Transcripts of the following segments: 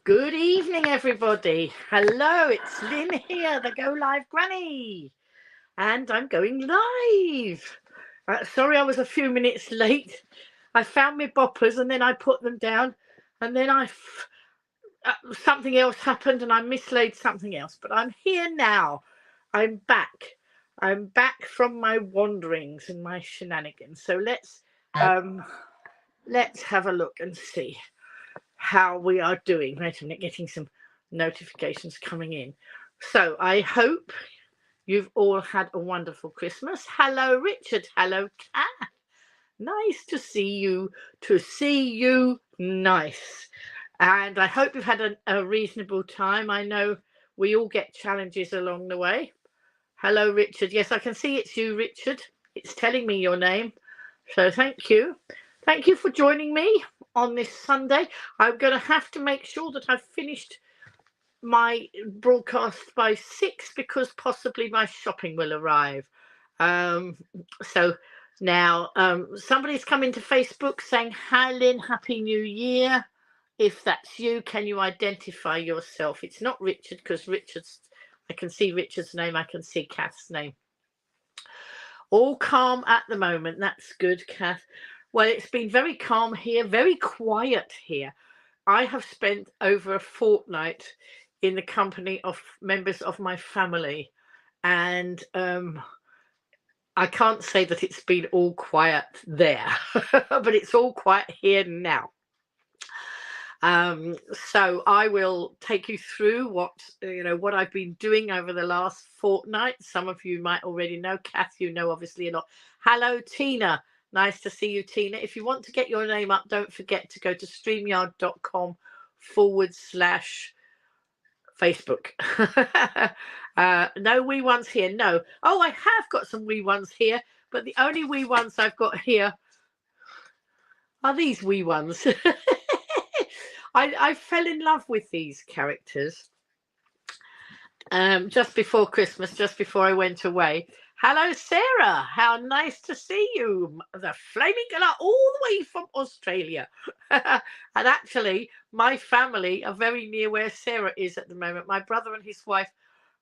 Good evening, everybody. Hello, it's Lynn here, the Go Live Granny, and I'm going live. Sorry, I was a few minutes late. I found my boppers and then I put them down, and then something else happened and I mislaid something else. But I'm here now. I'm back. I'm back from my wanderings and my shenanigans. So let's have a look and see how we are doing. Wait a minute, getting some notifications coming in. So I hope you've all had a wonderful Christmas. Hello, Richard. Hello, Kat. Nice to see you. To see you, nice. And I hope you've had a reasonable time. I know we all get challenges along the way. Hello, Richard. Yes, I can see it's you, Richard. It's telling me your name. So thank you. Thank you for joining me on this Sunday. I'm going to have to make sure that I've finished my broadcast by 6 because possibly my shopping will arrive. So now somebody's come into Facebook saying, hi Lynn, Happy New Year. If that's you, can you identify yourself? It's not Richard because I can see Richard's name, I can see Kath's name. All calm at the moment. That's good, Kath. Well, it's been very calm here, very quiet here. I have spent over a fortnight in the company of members of my family, and I can't say that it's been all quiet there, but it's all quiet here now. So I will take you through what I've been doing over the last fortnight. Some of you might already know. Kath, you know obviously a lot. Hello, Tina. Nice to see you, Tina. If you want to get your name up, don't forget to go to streamyard.com/Facebook. No wee ones here. No. Oh, I have got some wee ones here, but the only wee ones I've got here are these wee ones. I fell in love with these characters just before Christmas, just before I went away. Hello, Sarah. How nice to see you. The Flaming Colour all the way from Australia. And actually, my family are very near where Sarah is at the moment. My brother and his wife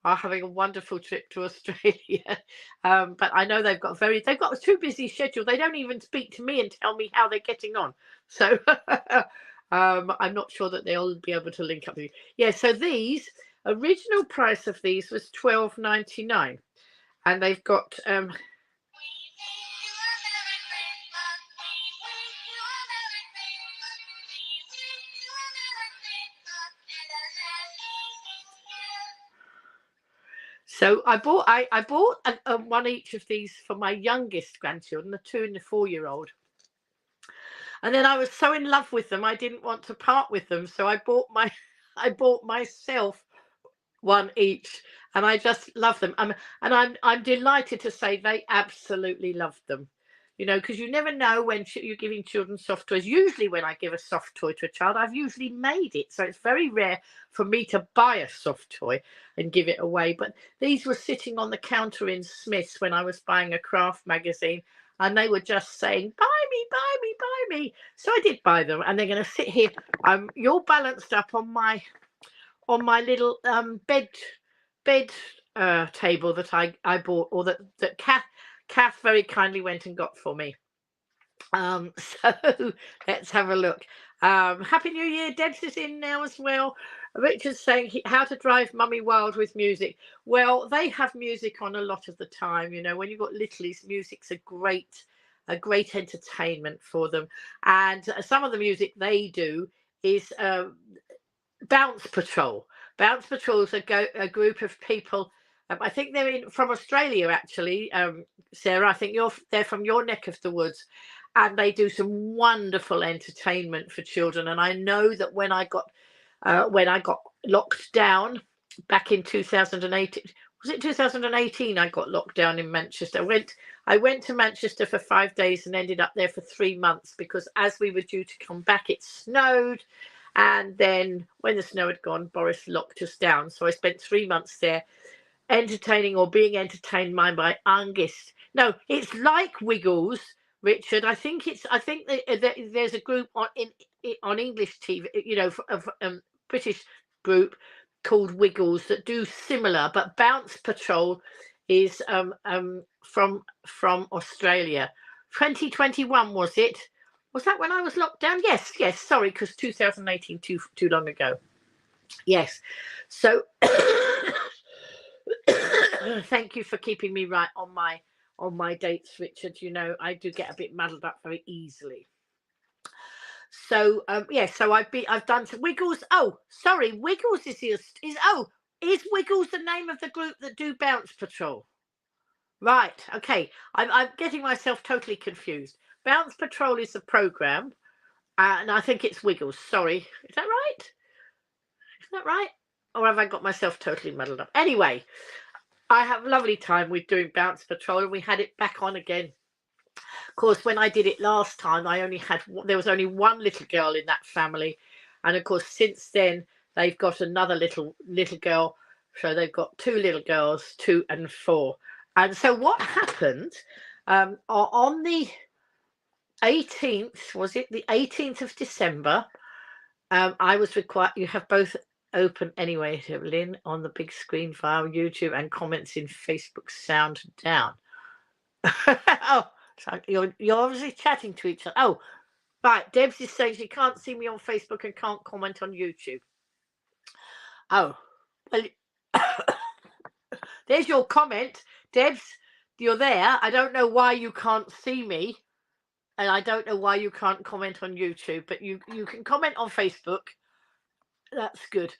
are having a wonderful trip to Australia. But I know they've got a too busy schedule. They don't even speak to me and tell me how they're getting on. So I'm not sure that they'll be able to link up with you. Yeah, so these original price of these was $12.99. And they've got so I bought one each of these for my youngest grandchildren, the 2 and the 4-year-old. And then I was so in love with them, I didn't want to part with them, so I bought myself one each, and I just love them. And I'm delighted to say they absolutely loved them. Because you never know when you're giving children soft toys. Usually when I give a soft toy to a child, I've usually made it. So it's very rare for me to buy a soft toy and give it away. But these were sitting on the counter in Smith's when I was buying a craft magazine, and they were just saying, buy me, buy me, buy me. So I did buy them, and they're going to sit here. You're balanced up on my little bed table that I bought, or that Kath very kindly went and got for me. So let's have a look. Happy New Year. Debs is in now as well. Richard's saying how to drive mummy wild with music. Well, they have music on a lot of the time. When you've got littlies, music's a great entertainment for them. And some of the music they do is Bounce Patrol. Bounce Patrol is a group of people. I think they're from Australia, actually. Sarah, I think they're from your neck of the woods, and they do some wonderful entertainment for children. And I know that when I got locked down back in 2018, was it 2018? I got locked down in Manchester. I went to Manchester for 5 days and ended up there for 3 months because as we were due to come back, it snowed. And then when the snow had gone, Boris locked us down. So I spent 3 months there being entertained by Angus. No, it's like Wiggles, Richard. I think there's a group on English TV, British group called Wiggles that do similar, but Bounce Patrol is from Australia. 2021 was it? Was that when I was locked down? Yes, sorry, because 2018 too long ago. Yes. So thank you for keeping me right on my dates, Richard. You know, I do get a bit muddled up very easily. So so I've done some Wiggles. Oh, sorry, Wiggles is Wiggles the name of the group that do Bounce Patrol? Right, okay. I'm getting myself totally confused. Bounce Patrol is the program, and I think it's Wiggles. Sorry, is that right? Is that right? Or have I got myself totally muddled up? Anyway, I have a lovely time with doing Bounce Patrol, and we had it back on again. Of course, when I did it last time, there was only one little girl in that family, and of course, since then they've got another little girl, so they've got two little girls, 2 and 4. And so what happened on the 18th? Was it the 18th of December? I was required. You have both open anyway, Lynn, on the big screen via YouTube and comments in Facebook sound down. Oh. So you're obviously chatting to each other. Oh, right. Debs is saying she can't see me on Facebook and can't comment on YouTube. Oh, well, there's your comment, Debs. You're there. I don't know why you can't see me, and I don't know why you can't comment on YouTube, but you can comment on Facebook. That's good.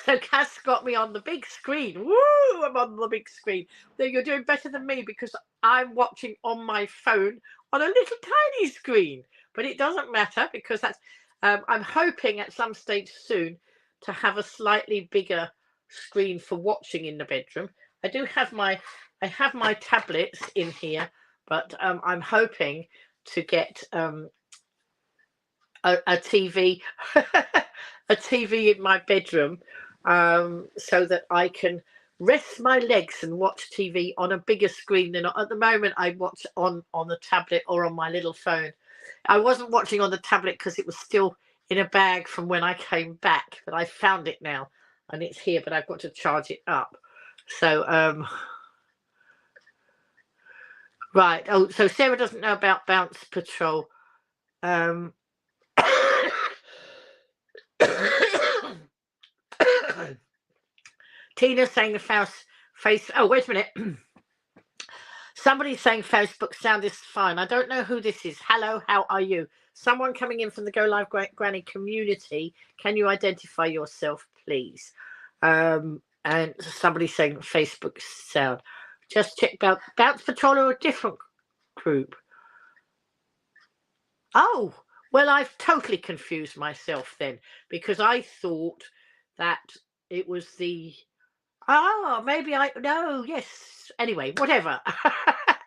So Cass got me on the big screen. Woo! I'm on the big screen. So you're doing better than me because I'm watching on my phone on a little tiny screen. But it doesn't matter because that's. I'm hoping at some stage soon to have a slightly bigger screen for watching in the bedroom. I have my tablets in here, but I'm hoping to get a TV. A TV in my bedroom so that I can rest my legs and watch TV on a bigger screen than at the moment I watch on the tablet or on my little phone. I wasn't watching on the tablet because it was still in a bag from when I came back, but I found it now and it's here, but I've got to charge it up. So right. Oh, so Sarah doesn't know about Bounce Patrol. Tina's saying the face. Oh, wait a minute. Somebody's saying Facebook sound is fine. I don't know who this is. Hello, how are you? Someone coming in from the Go Live Granny community. Can you identify yourself, please? And somebody's saying Facebook sound. Just check Bounce Patrol or a different group. Oh, well, I've totally confused myself then because I thought that it was the. Oh, maybe no, yes. Anyway, whatever.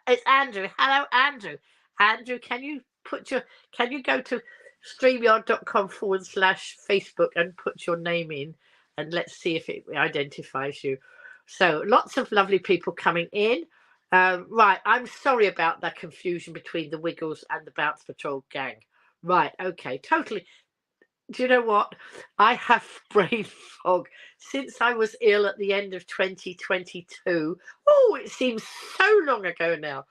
It's Andrew. Hello, Andrew. Andrew, can you go to streamyard.com/Facebook and put your name in and let's see if it identifies you. So lots of lovely people coming in. Right, I'm sorry about that confusion between the Wiggles and the Bounce Patrol gang. Right, okay, totally. Do you know what? I have brain fog since I was ill at the end of 2022. Oh, it seems so long ago now.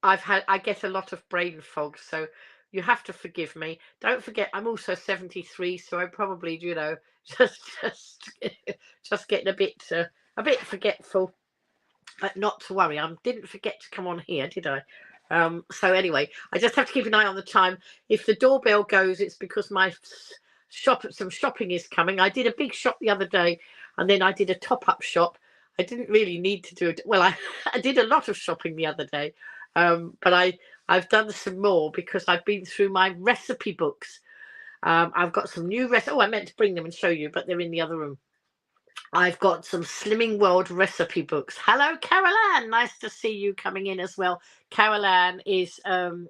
I get a lot of brain fog, so you have to forgive me. Don't forget, I'm also 73, so I'm probably, just getting a bit forgetful. But not to worry, I didn't forget to come on here, did I? So anyway, I just have to keep an eye on the time. If the doorbell goes, it's because some shopping is coming. I did a big shop the other day, and then I did a top-up shop. I didn't really need to do it. Well, I did a lot of shopping the other day, but I've done some more because I've been through my recipe books. I've got some new recipes. Oh, I meant to bring them and show you, but they're in the other room. I've got some Slimming World recipe books. Hello, Carol Ann. Nice to see you coming in as well. Carol Ann is one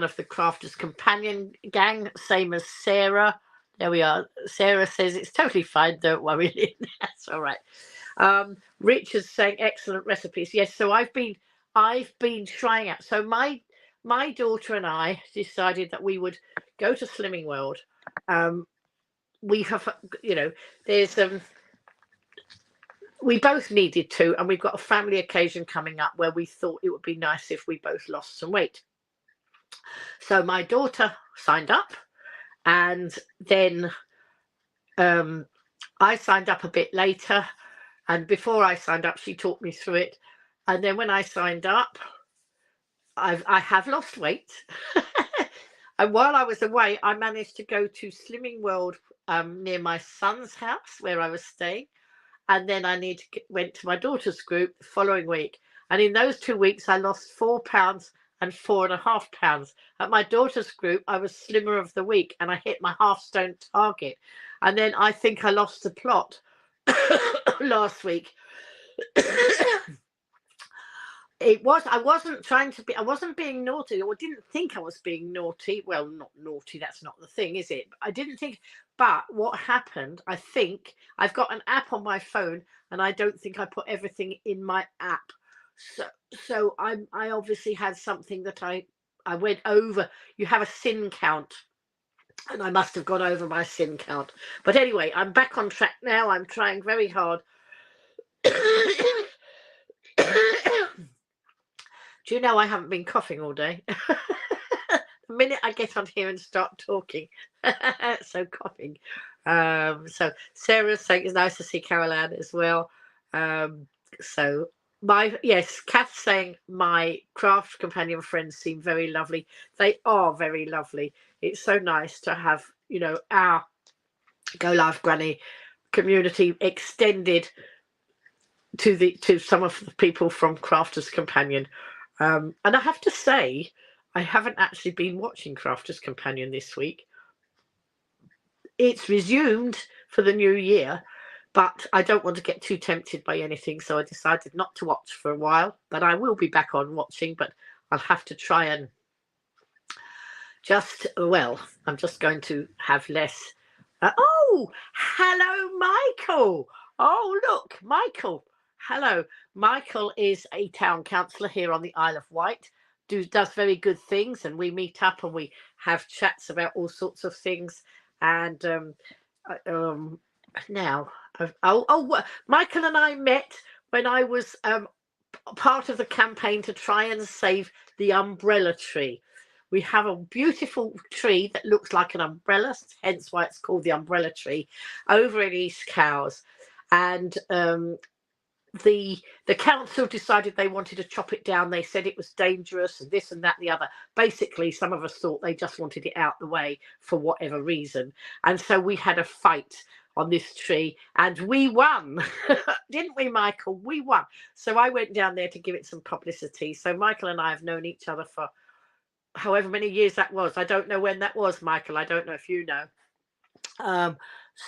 of the Crafters Companion gang, same as Sarah. There we are. Sarah says it's totally fine. Don't worry. That's all right. Richard's saying excellent recipes. Yes. So I've been trying out. So my daughter and I decided that we would go to Slimming World. We have, there's we both needed to, and we've got a family occasion coming up where we thought it would be nice if we both lost some weight. So my daughter signed up, and then I signed up a bit later, and before I signed up she talked me through it, and then when I signed up I have lost weight. And while I was away I managed to go to Slimming World near my son's house where I was staying, and then I went to my daughter's group the following week, and in those 2 weeks I lost 4 pounds and 4.5 pounds. At my daughter's group I was slimmer of the week, and I hit my half-stone target, and then I think I lost the plot last week. I wasn't being naughty, or didn't think I was being naughty. Well, not naughty, that's not the thing, is it? I didn't think, but what happened, I think I've got an app on my phone, and I don't think I put everything in my app. So I obviously had something that I went over. You have a sin count, and I must have gone over my sin count. But anyway, I'm back on track now. I'm trying very hard. Do you know I haven't been coughing all day? The minute I get on here and start talking, so coughing. So Sarah's saying it's nice to see Carol Ann as well. So Kath's saying my craft companion friends seem very lovely. They are very lovely. It's so nice to have, our Go Live Granny community extended to some of the people from Crafters Companion. And I have to say, I haven't actually been watching Crafters Companion this week. It's resumed for the new year, but I don't want to get too tempted by anything, so I decided not to watch for a while. But I will be back on watching, but I'll have to try and I'm just going to have less. Oh, hello, Michael. Oh, look, Michael. Hello. Michael is a town councillor here on the Isle of Wight, does very good things, and we meet up and we have chats about all sorts of things. And Michael and I met when I was part of the campaign to try and save the umbrella tree. We have a beautiful tree that looks like an umbrella, hence why it's called the umbrella tree, over in East Cowes. And the council decided they wanted to chop it down. They said it was dangerous and this and that and the other. Basically, some of us thought they just wanted it out the way for whatever reason. And so we had a fight on this tree, and we won. Didn't we, Michael? We won. So I went down there to give it some publicity. So Michael and I have known each other for however many years that was. I don't know when that was, Michael. I don't know if you know.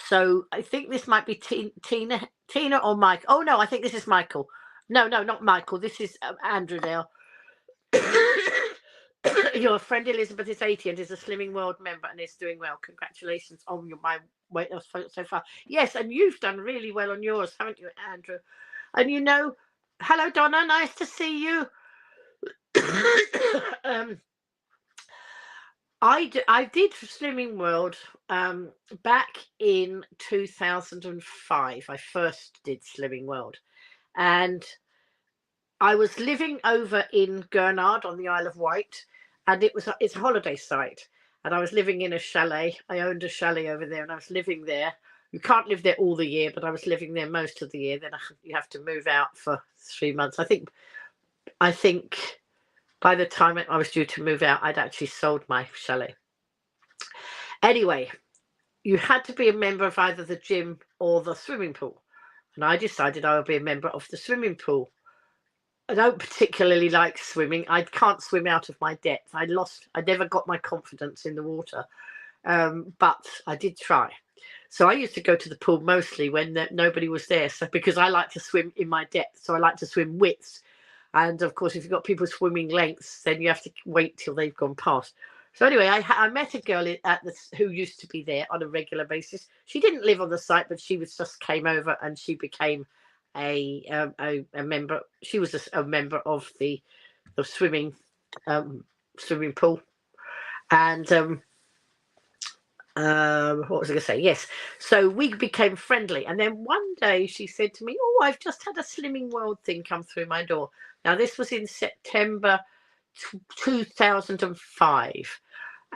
So I think this might be Tina or Mike. Oh no, I think this is Michael. No, not Michael. This is Andrew now. Your friend Elizabeth is 80 and is a Slimming World member and is doing well. Congratulations on my weight loss so far. Yes, and you've done really well on yours, haven't you, Andrew? And hello Donna, nice to see you. I did Slimming World back in 2005. I first did Slimming World, and I was living over in Gurnard on the Isle of Wight, and it's a holiday site, and I was living in a chalet. I owned a chalet over there, and I was living there. You can't live there all the year, but I was living there most of the year. Then you have to move out for 3 months. I think by the time I was due to move out, I'd actually sold my chalet. Anyway, you had to be a member of either the gym or the swimming pool. And I decided I would be a member of the swimming pool. I don't particularly like swimming. I can't swim out of my depth. I never got my confidence in the water. But I did try. So I used to go to the pool mostly when nobody was there. So because I like to swim in my depth. So I like to swim widths. And of course, if you've got people swimming lengths, then you have to wait till they've gone past. So anyway, I met a girl who used to be there on a regular basis. She didn't live on the site, but she just came over and she became a member. She was a member of the swimming pool, and what was I going to say? Yes. So we became friendly. And then one day she said to me, "Oh, I've just had a Slimming World thing come through my door." Now, this was in September 2005.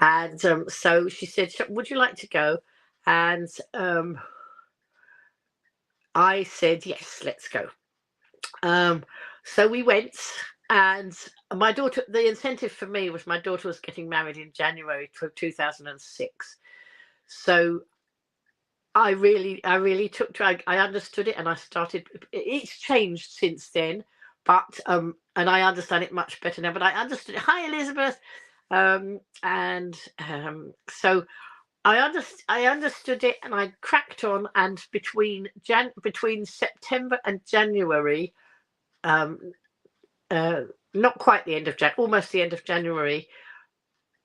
And so she said, "Would you like to go?" And I said, "Yes, let's go." So we went, and my daughter, the incentive for me was my daughter was getting married in January 2006. So I really took to I understood it, and I started. It's changed since then, but and I understand it much better now. But I understood it. Hi, Elizabeth. And so I understood it, and I cracked on. And between September and January, um, not quite the end of Jan, almost the end of January,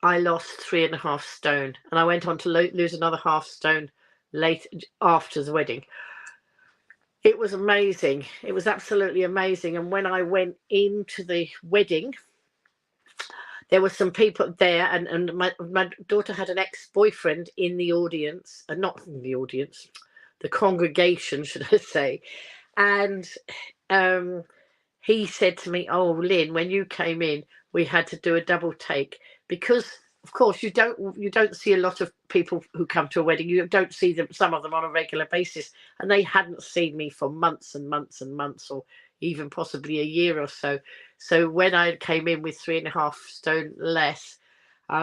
I lost 3.5 stone, and I went on to lose another half stone late after the wedding. It was amazing. It was absolutely amazing. And when I went into the wedding, there were some people there, and my daughter had an ex-boyfriend in the audience, not in the audience, the congregation, should I say. And he said to me, "Oh, Lynn, when you came in, we had to do a double take because, of course, you don't see a lot of people who come to a wedding. You don't see them, some of them, on a regular basis, and they hadn't seen me for months and months and months, or even possibly a year or so. So when I came in with 3.5 stone less,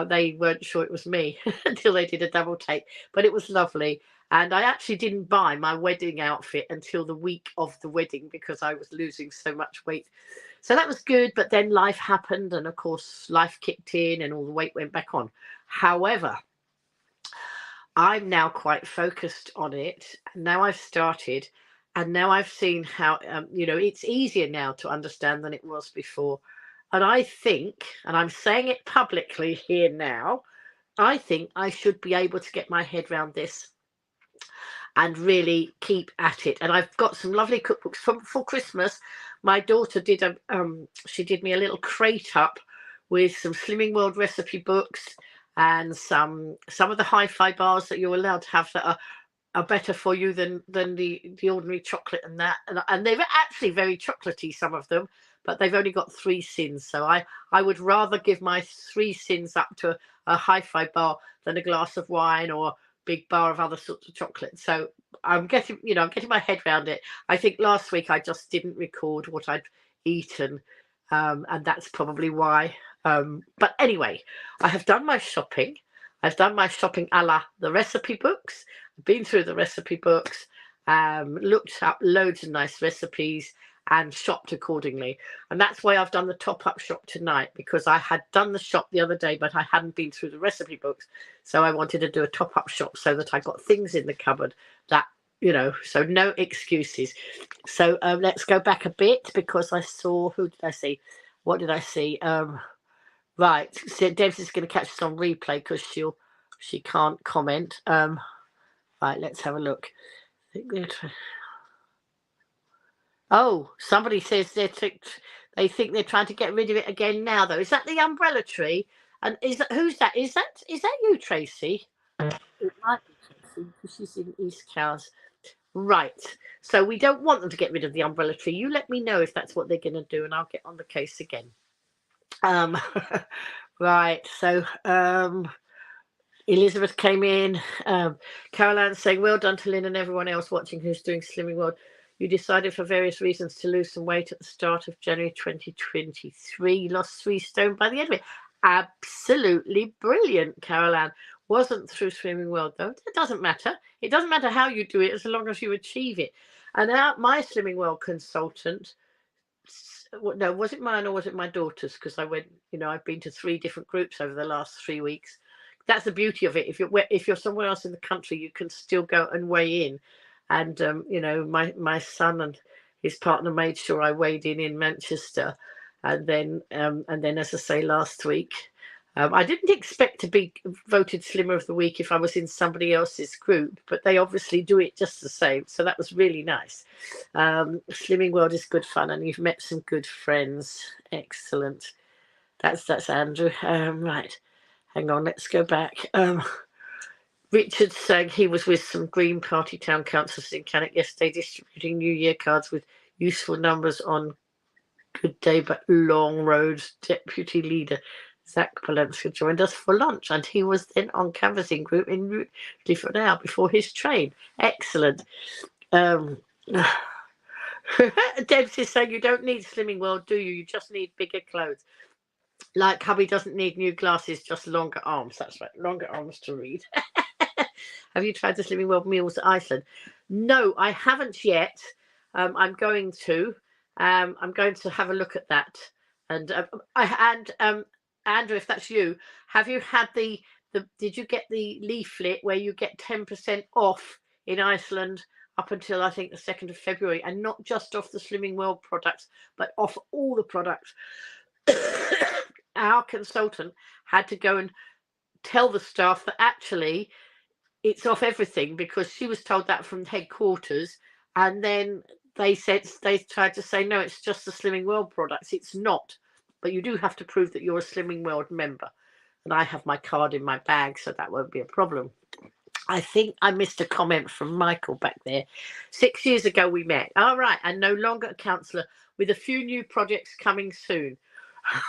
they weren't sure it was me until they did a double take. But it was lovely. And I actually didn't buy my wedding outfit until the week of the wedding because I was losing so much weight. So that was good. But then life happened. And of course, life kicked in and all the weight went back on. However, I'm now quite focused on it. Now I've started. And now I've seen how, it's easier now to understand than it was before. And I think, and I'm saying it publicly here now, I think I should be able to get my head around this and really keep at it. And I've got some lovely cookbooks for Christmas. My daughter did she did me a little crate up with some Slimming World recipe books and some of the hi-fi bars that you're allowed to have that are better for you than the ordinary chocolate and that. And they're actually very chocolatey, some of them, but they've only got 3 sins. So I would rather give my 3 sins up to a hi-fi bar than a glass of wine or big bar of other sorts of chocolate. So I'm getting my head around it. I think last week I just didn't record what I'd eaten, and that's probably why. But anyway, I have done my shopping. I've done my shopping a la the recipe books. I've been through the recipe books, looked up loads of nice recipes, and shopped accordingly. And that's why I've done the top-up shop tonight, because I had done the shop the other day, but I hadn't been through the recipe books. So I wanted to do a top-up shop so that I got things in the cupboard that, so no excuses. So let's go back a bit, because I saw, who did I see? What did I see? Right, so Debs is going to catch us on replay because she can't comment. Right, let's have a look. Oh, somebody says they think they're trying to get rid of it again now, though. Is that the umbrella tree? And who's that? Is that you, Tracy? It might be Tracy, because she's in East Cowes. Right. So we don't want them to get rid of the umbrella tree. You let me know if that's what they're going to do, and I'll get on the case again. Right. So Elizabeth came in. Caroline saying, "Well done to Lynn and everyone else watching who's doing Slimming World. You decided for various reasons to lose some weight at the start of January 2023. You lost 3 stone by the end of it." Absolutely brilliant, Caroline. Wasn't through Slimming World, though. It doesn't matter. It doesn't matter how you do it as long as you achieve it. And my Slimming World consultant, no, was it mine or was it my daughter's? Because I went, I've been to 3 different groups over the last 3 weeks. That's the beauty of it. If you're somewhere else in the country, you can still go and weigh in. And my son and his partner made sure I weighed in Manchester, and then as I say, last week, I didn't expect to be voted Slimmer of the Week if I was in somebody else's group, but they obviously do it just the same. So that was really nice. Slimming World is good fun, and you've met some good friends. Excellent. That's Andrew. Right. Hang on, let's go back. Richard saying he was with some Green Party town councillors in Cannock yesterday distributing New Year cards with useful numbers on Good Day But Long Road's deputy leader. Zach Palenska joined us for lunch, and he was then on canvassing group in Rutley for an hour before his train. Excellent. Debs is saying you don't need Slimming World, do you? You just need bigger clothes. Like hubby doesn't need new glasses, just longer arms. That's right, longer arms to read. Have you tried the Slimming World meals at Iceland? No, I haven't yet. I'm going to. I'm going to have a look at that. And Andrew, if that's you, have you had the? Did you get the leaflet where you get 10% off in Iceland up until I think the 2nd of February, and not just off the Slimming World products, but off all the products? Our consultant had to go and tell the staff that actually it's off everything, because she was told that from headquarters, and then they tried to say no, it's just the Slimming World products. It's not, but you do have to prove that you're a Slimming World member, and I have my card in my bag, so that won't be a problem. I think I missed a comment from Michael back there. 6 years ago we met. All right, and no longer a councillor, with a few new projects coming soon.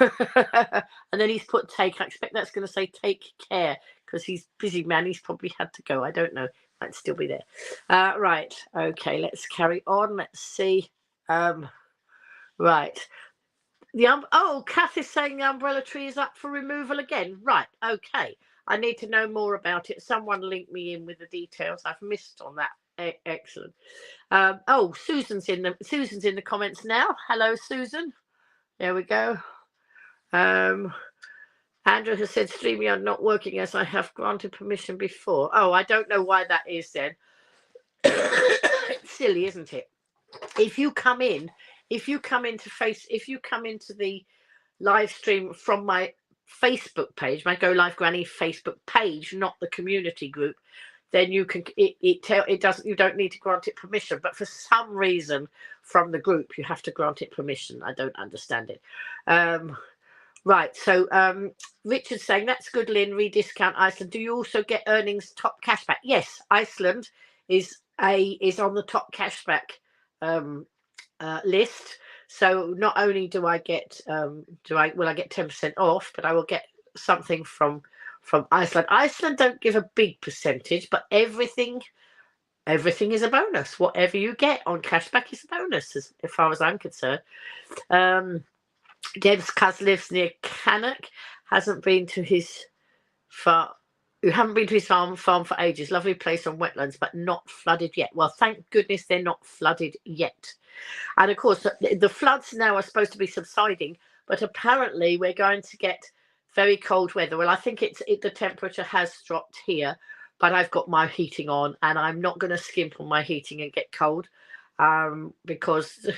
And then he's put take. I expect that's going to say take care, because he's busy man. He's probably had to go. I don't know. Might still be there. Right. Okay. Let's carry on. Let's see. Right. Kath is saying the umbrella tree is up for removal again. Right. Okay. I need to know more about it. Someone link me in with the details. I've missed on that. Excellent. Susan's in the comments now. Hello, Susan. There we go. Andrew has said StreamYard not working as I have granted permission before. Oh, I don't know why that is then. It's silly, isn't it? If you come into the live stream from my Facebook page, my Go Live Granny Facebook page, not the community group, then you can you don't need to grant it permission. But for some reason from the group you have to grant it permission. I don't understand it. Right, so Richard's saying that's good, Lynn. Rediscount Iceland. Do you also get earnings top cashback? Yes, Iceland is on the top cashback list. So not only do I get will I get 10% off, but I will get something from Iceland. Iceland don't give a big percentage, but everything is a bonus. Whatever you get on cashback is a bonus, as far as I'm concerned. Deb's cousin lives near Cannock. Hasn't been to his farm. You haven't been to his farm for ages. Lovely place on wetlands, but not flooded yet. Well, thank goodness they're not flooded yet. And of course, the floods now are supposed to be subsiding, but apparently we're going to get very cold weather. Well, I think the temperature has dropped here, but I've got my heating on, and I'm not going to skimp on my heating and get cold. Because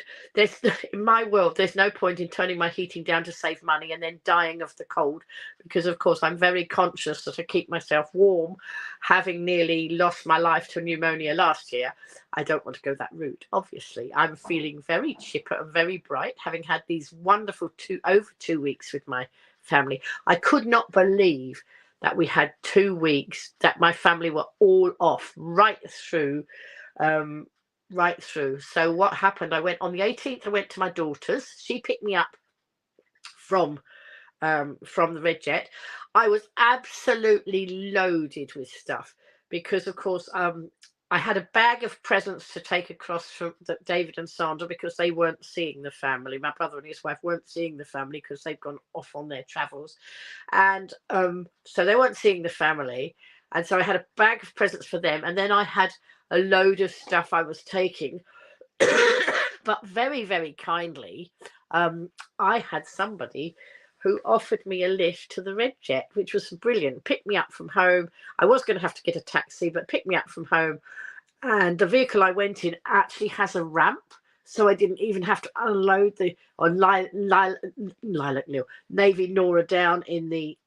in my world there's no point in turning my heating down to save money and then dying of the cold, because of course I'm very conscious that I keep myself warm, having nearly lost my life to pneumonia last year. I don't want to go that route. Obviously I'm feeling very chipper and very bright, having had these wonderful over 2 weeks with my family. I could not believe that we had 2 weeks that my family were all off right through. So what happened, I went on the 18th, I went to my daughter's. She picked me up from the Red Jet. I was absolutely loaded with stuff because of course I had a bag of presents to take across from David and Sandra, because they weren't seeing the family. My brother and his wife weren't seeing the family because they've gone off on their travels, and so they weren't seeing the family, and so I had a bag of presents for them, and then I had a load of stuff I was taking. But very, very kindly, I had somebody who offered me a lift to the Red Jet, which was brilliant. Picked me up from home. I was going to have to get a taxi, but picked me up from home. And the vehicle I went in actually has a ramp, so I didn't even have to unload Navy Nora down in the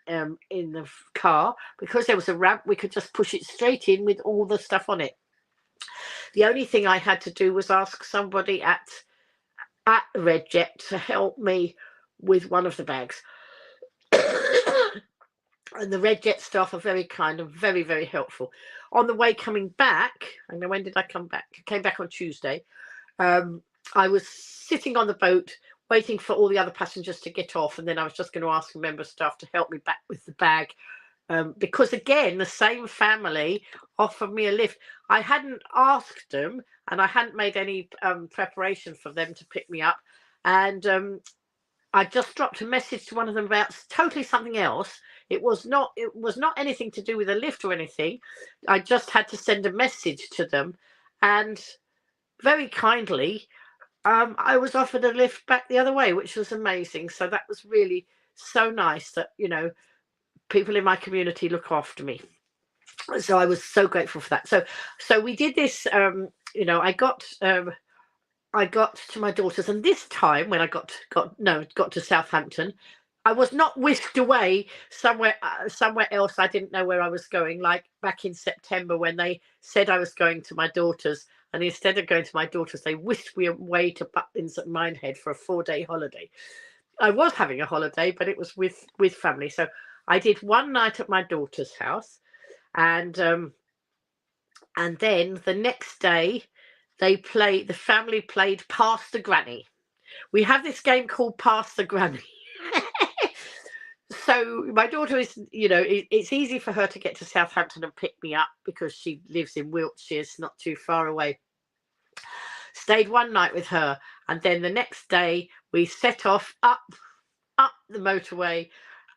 car, because there was a ramp. We could just push it straight in with all the stuff on it. The only thing I had to do was ask somebody at Red Jet to help me with one of the bags. And the Red Jet staff are very kind and very, very helpful. On the way coming back, I know, when did I come back? I came back on Tuesday. I was sitting on the boat waiting for all the other passengers to get off, and then I was just going to ask a member of staff to help me back with the bag, because again, the same family offered me a lift. I hadn't asked them, and I hadn't made any preparation for them to pick me up, and I just dropped a message to one of them about totally something else. It was not anything to do with a lift or anything. I just had to send a message to them, and very kindly, I was offered a lift back the other way, which was amazing. So that was really so nice that, you know, people in my community look after me. So I was so grateful for that. So we did this. You know, I got to my daughter's, and this time when I got to Southampton, I was not whisked away somewhere else. I didn't know where I was going, like back in September when they said I was going to my daughter's, and instead of going to my daughter's, they whisked me away to Butlins at Minehead for a 4-day holiday. I was having a holiday, but it was with family. So I did one night at my daughter's house, and then the next day the family played Pass the Granny. We have this game called Pass the Granny. So my daughter is, you know, it's easy for her to get to Southampton and pick me up because she lives in Wiltshire, it's not too far away. Stayed one night with her, and then the next day we set off up the motorway,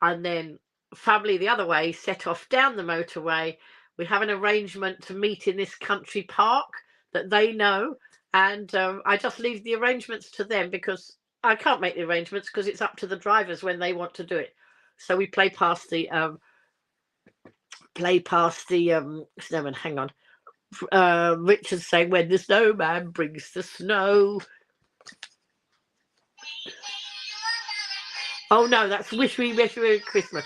and then family the other way set off down the motorway. We have an arrangement to meet in this country park that they know, and I just leave the arrangements to them because I can't make the arrangements because it's up to the drivers when they want to do it. So we play past the snowman. Hang on. Richard's saying, when the snowman brings the snow. Oh no, that's Wish Me Christmas.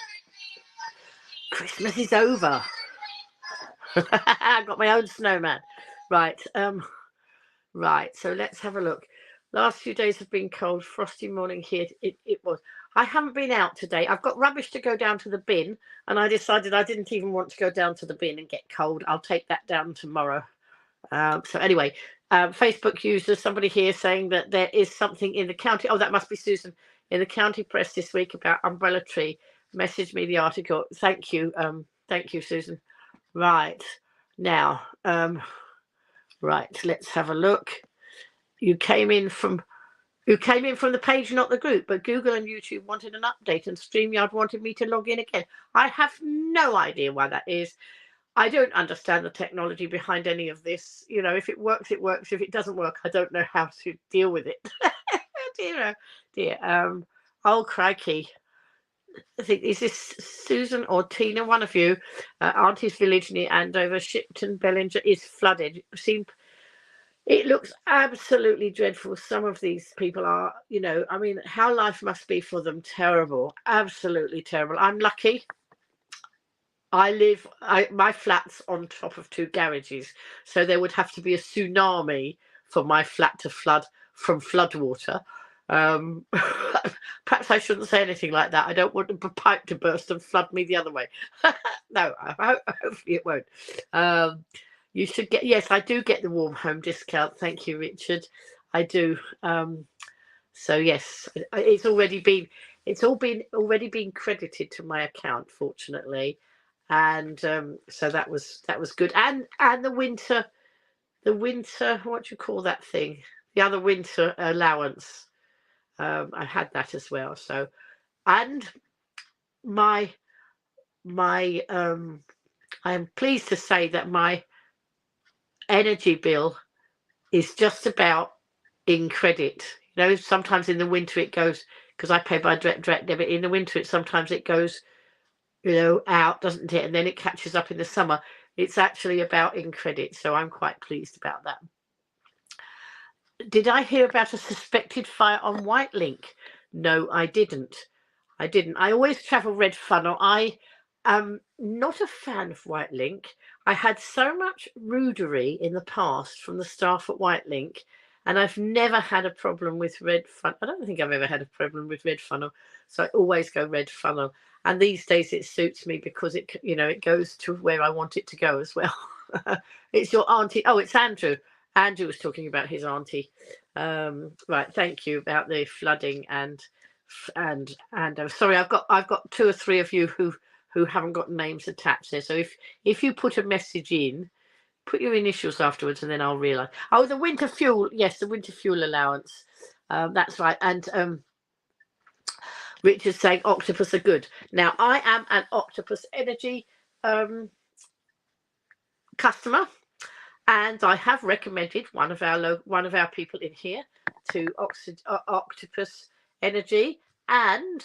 Christmas is over. I've got my own snowman. Right. Right. So let's have a look. Last few days have been cold, frosty morning here. It was. I haven't been out today. I've got rubbish to go down to the bin, and I decided I didn't even want to go down to the bin and get cold. I'll take that down tomorrow. So anyway, Facebook users, somebody here saying that there is something in the county. Oh, that must be Susan. In the county press this week about umbrella tree. Message me the article. Thank you. Thank you, Susan. Right. Now, right, let's have a look. You came in from the page, not the group, but Google and YouTube wanted an update and StreamYard wanted me to log in again. I have no idea why that is. I don't understand the technology behind any of this. You know, if it works, it works. If it doesn't work, I don't know how to deal with it. dear. Oh, crikey. I think, is this Susan or Tina? One of you. Auntie's village near Andover, Shipton, Bellinger is flooded. It looks absolutely dreadful. Some of these people are, you know, I mean, how life must be for them. Terrible. Absolutely terrible. I'm lucky. My flat's on top of 2 garages, so there would have to be a tsunami for my flat to flood from floodwater. Perhaps I shouldn't say anything like that. I don't want the pipe to burst and flood me the other way. No, hopefully it won't. You should get, yes, I do get the warm home discount. Thank you, Richard. I do. So yes, it's already been credited to my account, fortunately. And so that was good. And the winter, what do you call that thing? The other winter allowance. I had that as well. So, and I am pleased to say that my energy bill is just about in credit. You know, sometimes in the winter it goes, because I pay by direct debit. In the winter, sometimes it goes, you know, out, doesn't it? And then it catches up in the summer. It's actually about in credit. So I'm quite pleased about that. Did I hear about a suspected fire on White Link? No, I didn't. I always travel red funnel. I am not a fan of White Link. I had so much rudery in the past from the staff at White Link, and I've never had a problem with red funnel. I don't think I've ever had a problem with red funnel, so I always go red funnel. And these days it suits me because it goes to where I want it to go as well. It's your auntie. Oh, it's Andrew. Andrew was talking about his auntie. Right, thank you about the flooding and sorry, I've got 2 or 3 of you who haven't got names attached there. So if you put a message in, put your initials afterwards, and then I'll realise. Oh, the winter fuel. Yes, the winter fuel allowance. That's right. And Richard's saying octopus are good. Now, I am an Octopus Energy customer, and I have recommended one of our people in here to Octopus Energy, and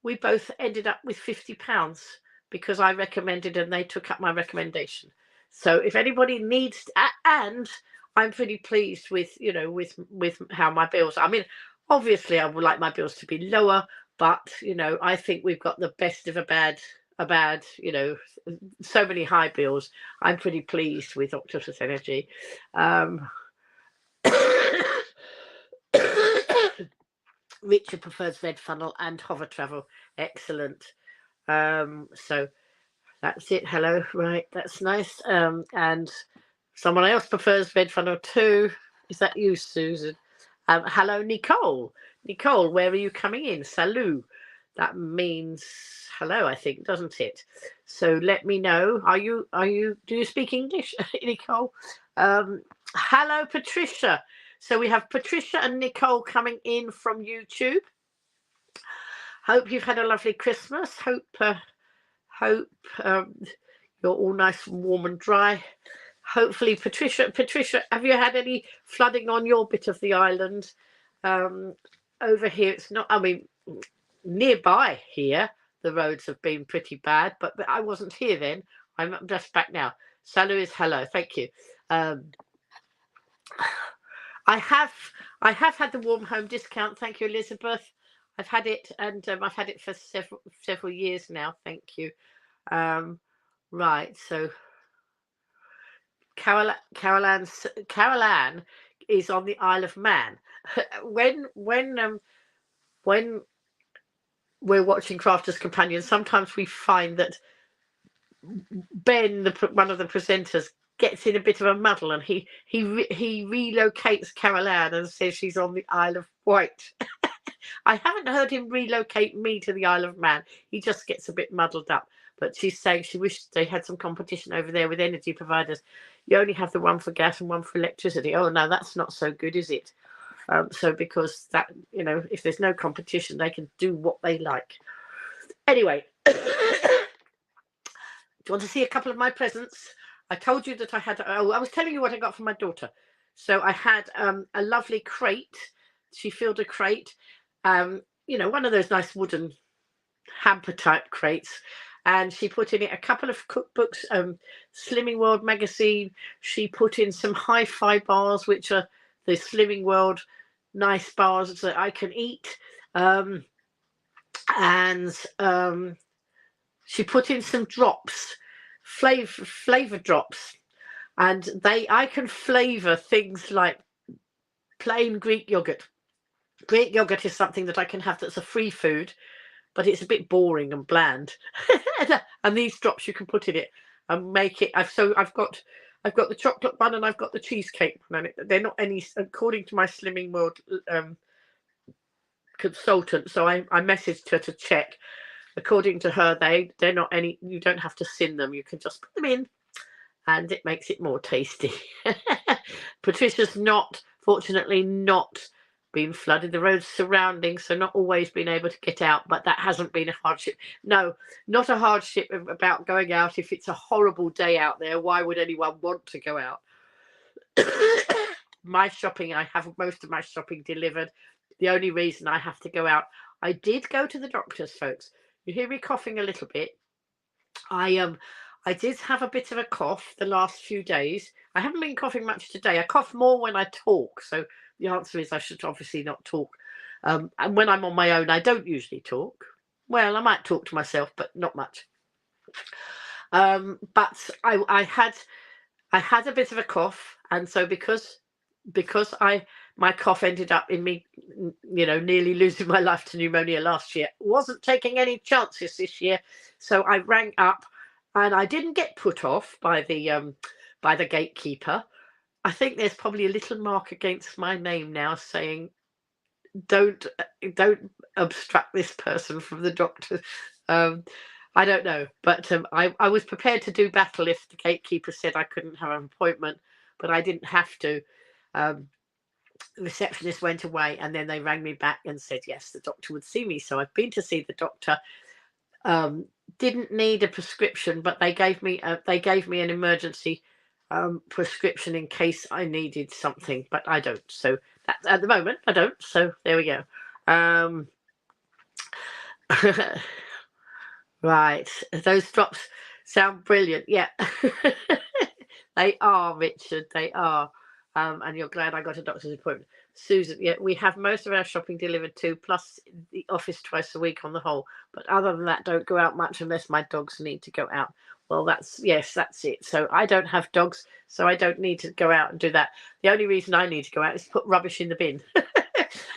we both ended up with £50 because I recommended and they took up my recommendation. So if anybody needs, and I'm pretty pleased with with how my bills are. I mean, obviously I would like my bills to be lower, but I think we've got the best of a bad, so many high bills. I'm pretty pleased with Octopus Energy. Richard prefers red funnel and hover travel. Excellent. So that's it. Hello. Right, that's nice. And someone else prefers red funnel too. Is that you, Susan? Hello, Nicole. Nicole, where are you coming in? Salut. That means hello, I think, doesn't it? So let me know. Do you speak English, Nicole? Hello, Patricia. So we have Patricia and Nicole coming in from YouTube. Hope you've had a lovely Christmas. Hope you're all nice and warm and dry. Hopefully, Patricia, have you had any flooding on your bit of the island? Over here, it's not. I mean, nearby here, the roads have been pretty bad, but I wasn't here then. I'm just back now. Salut is hello. Thank you. I have had the warm home discount. Thank you, Elizabeth. I've had it, and I've had it for several years now. Thank you. Right, so Caroline is on the Isle of Man. when we're watching Crafters Companion, sometimes we find that Ben, one of the presenters, gets in a bit of a muddle, and he relocates Caroline and says she's on the Isle of Wight. I haven't heard him relocate me to the Isle of Man. He just gets a bit muddled up. But she's saying she wished they had some competition over there with energy providers. You only have the one for gas and one for electricity. Oh, no, that's not so good, is it? So because that, if there's no competition, they can do what they like. Anyway, do you want to see a couple of my presents? I told you that I had, I was telling you what I got from my daughter. So I had a lovely crate. She filled a crate, one of those nice wooden hamper type crates. And she put in it a couple of cookbooks, Slimming World magazine. She put in some hi-fi bars, which are the Slimming World nice bars that I can eat. And she put in some drops, flavor drops. And I can flavor things like plain Greek yogurt. Greek yogurt is something that I can have that's a free food, but it's a bit boring and bland. And these drops you can put in it and make it. I've got the chocolate one and I've got the cheesecake one. And they're not any, according to my Slimming World consultant. So I messaged her to check. According to her, they're not any. You don't have to sin them. You can just put them in, and it makes it more tasty. Patricia's fortunately not been flooded, the roads surrounding, so not always been able to get out, but that hasn't been a hardship. No, not a hardship about going out. If it's a horrible day out there, why would anyone want to go out? My shopping, I have most of my shopping delivered. The only reason I have to go out, I did go to the doctor's, folks. You hear me coughing a little bit. I did have a bit of a cough the last few days. I haven't been coughing much today. I cough more when I talk, so the answer is I should obviously not talk. And when I'm on my own, I don't usually talk. Well, I might talk to myself, but not much. But I had a bit of a cough, and so because I my cough ended up in me, nearly losing my life to pneumonia last year. Wasn't taking any chances this year, so I rang up, and I didn't get put off by the gatekeeper. I think there's probably a little mark against my name now saying, don't obstruct this person from the doctor. I don't know, but I was prepared to do battle if the gatekeeper said I couldn't have an appointment, but I didn't have to. The receptionist went away, and then they rang me back and said yes, the doctor would see me. So I've been to see the doctor. Didn't need a prescription, but they gave me an emergency prescription in case I needed something, but I don't. So that's, at the moment I don't. So there we go. Right, those drops sound brilliant. Yeah. They are, Richard, they are. And you're glad I got a doctor's appointment. Susan, yeah, we have most of our shopping delivered too, plus the office twice a week on the whole. But other than that, don't go out much unless my dogs need to go out. Well, that's it. So I don't have dogs, so I don't need to go out and do that. The only reason I need to go out is to put rubbish in the bin.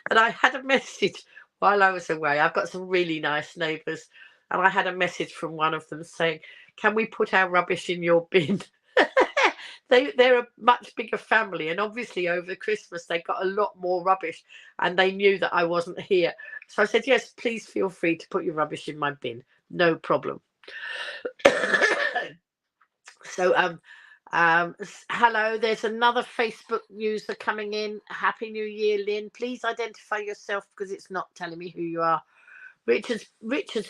And I had a message while I was away. I've got some really nice neighbours, and I had a message from one of them saying, can we put our rubbish in your bin? They're a much bigger family, and obviously over Christmas they got a lot more rubbish, and they knew that I wasn't here. So I said, yes, please feel free to put your rubbish in my bin, no problem. So hello, there's another Facebook user coming in. Happy New Year, Lynn. Please identify yourself because it's not telling me who you are. Richard's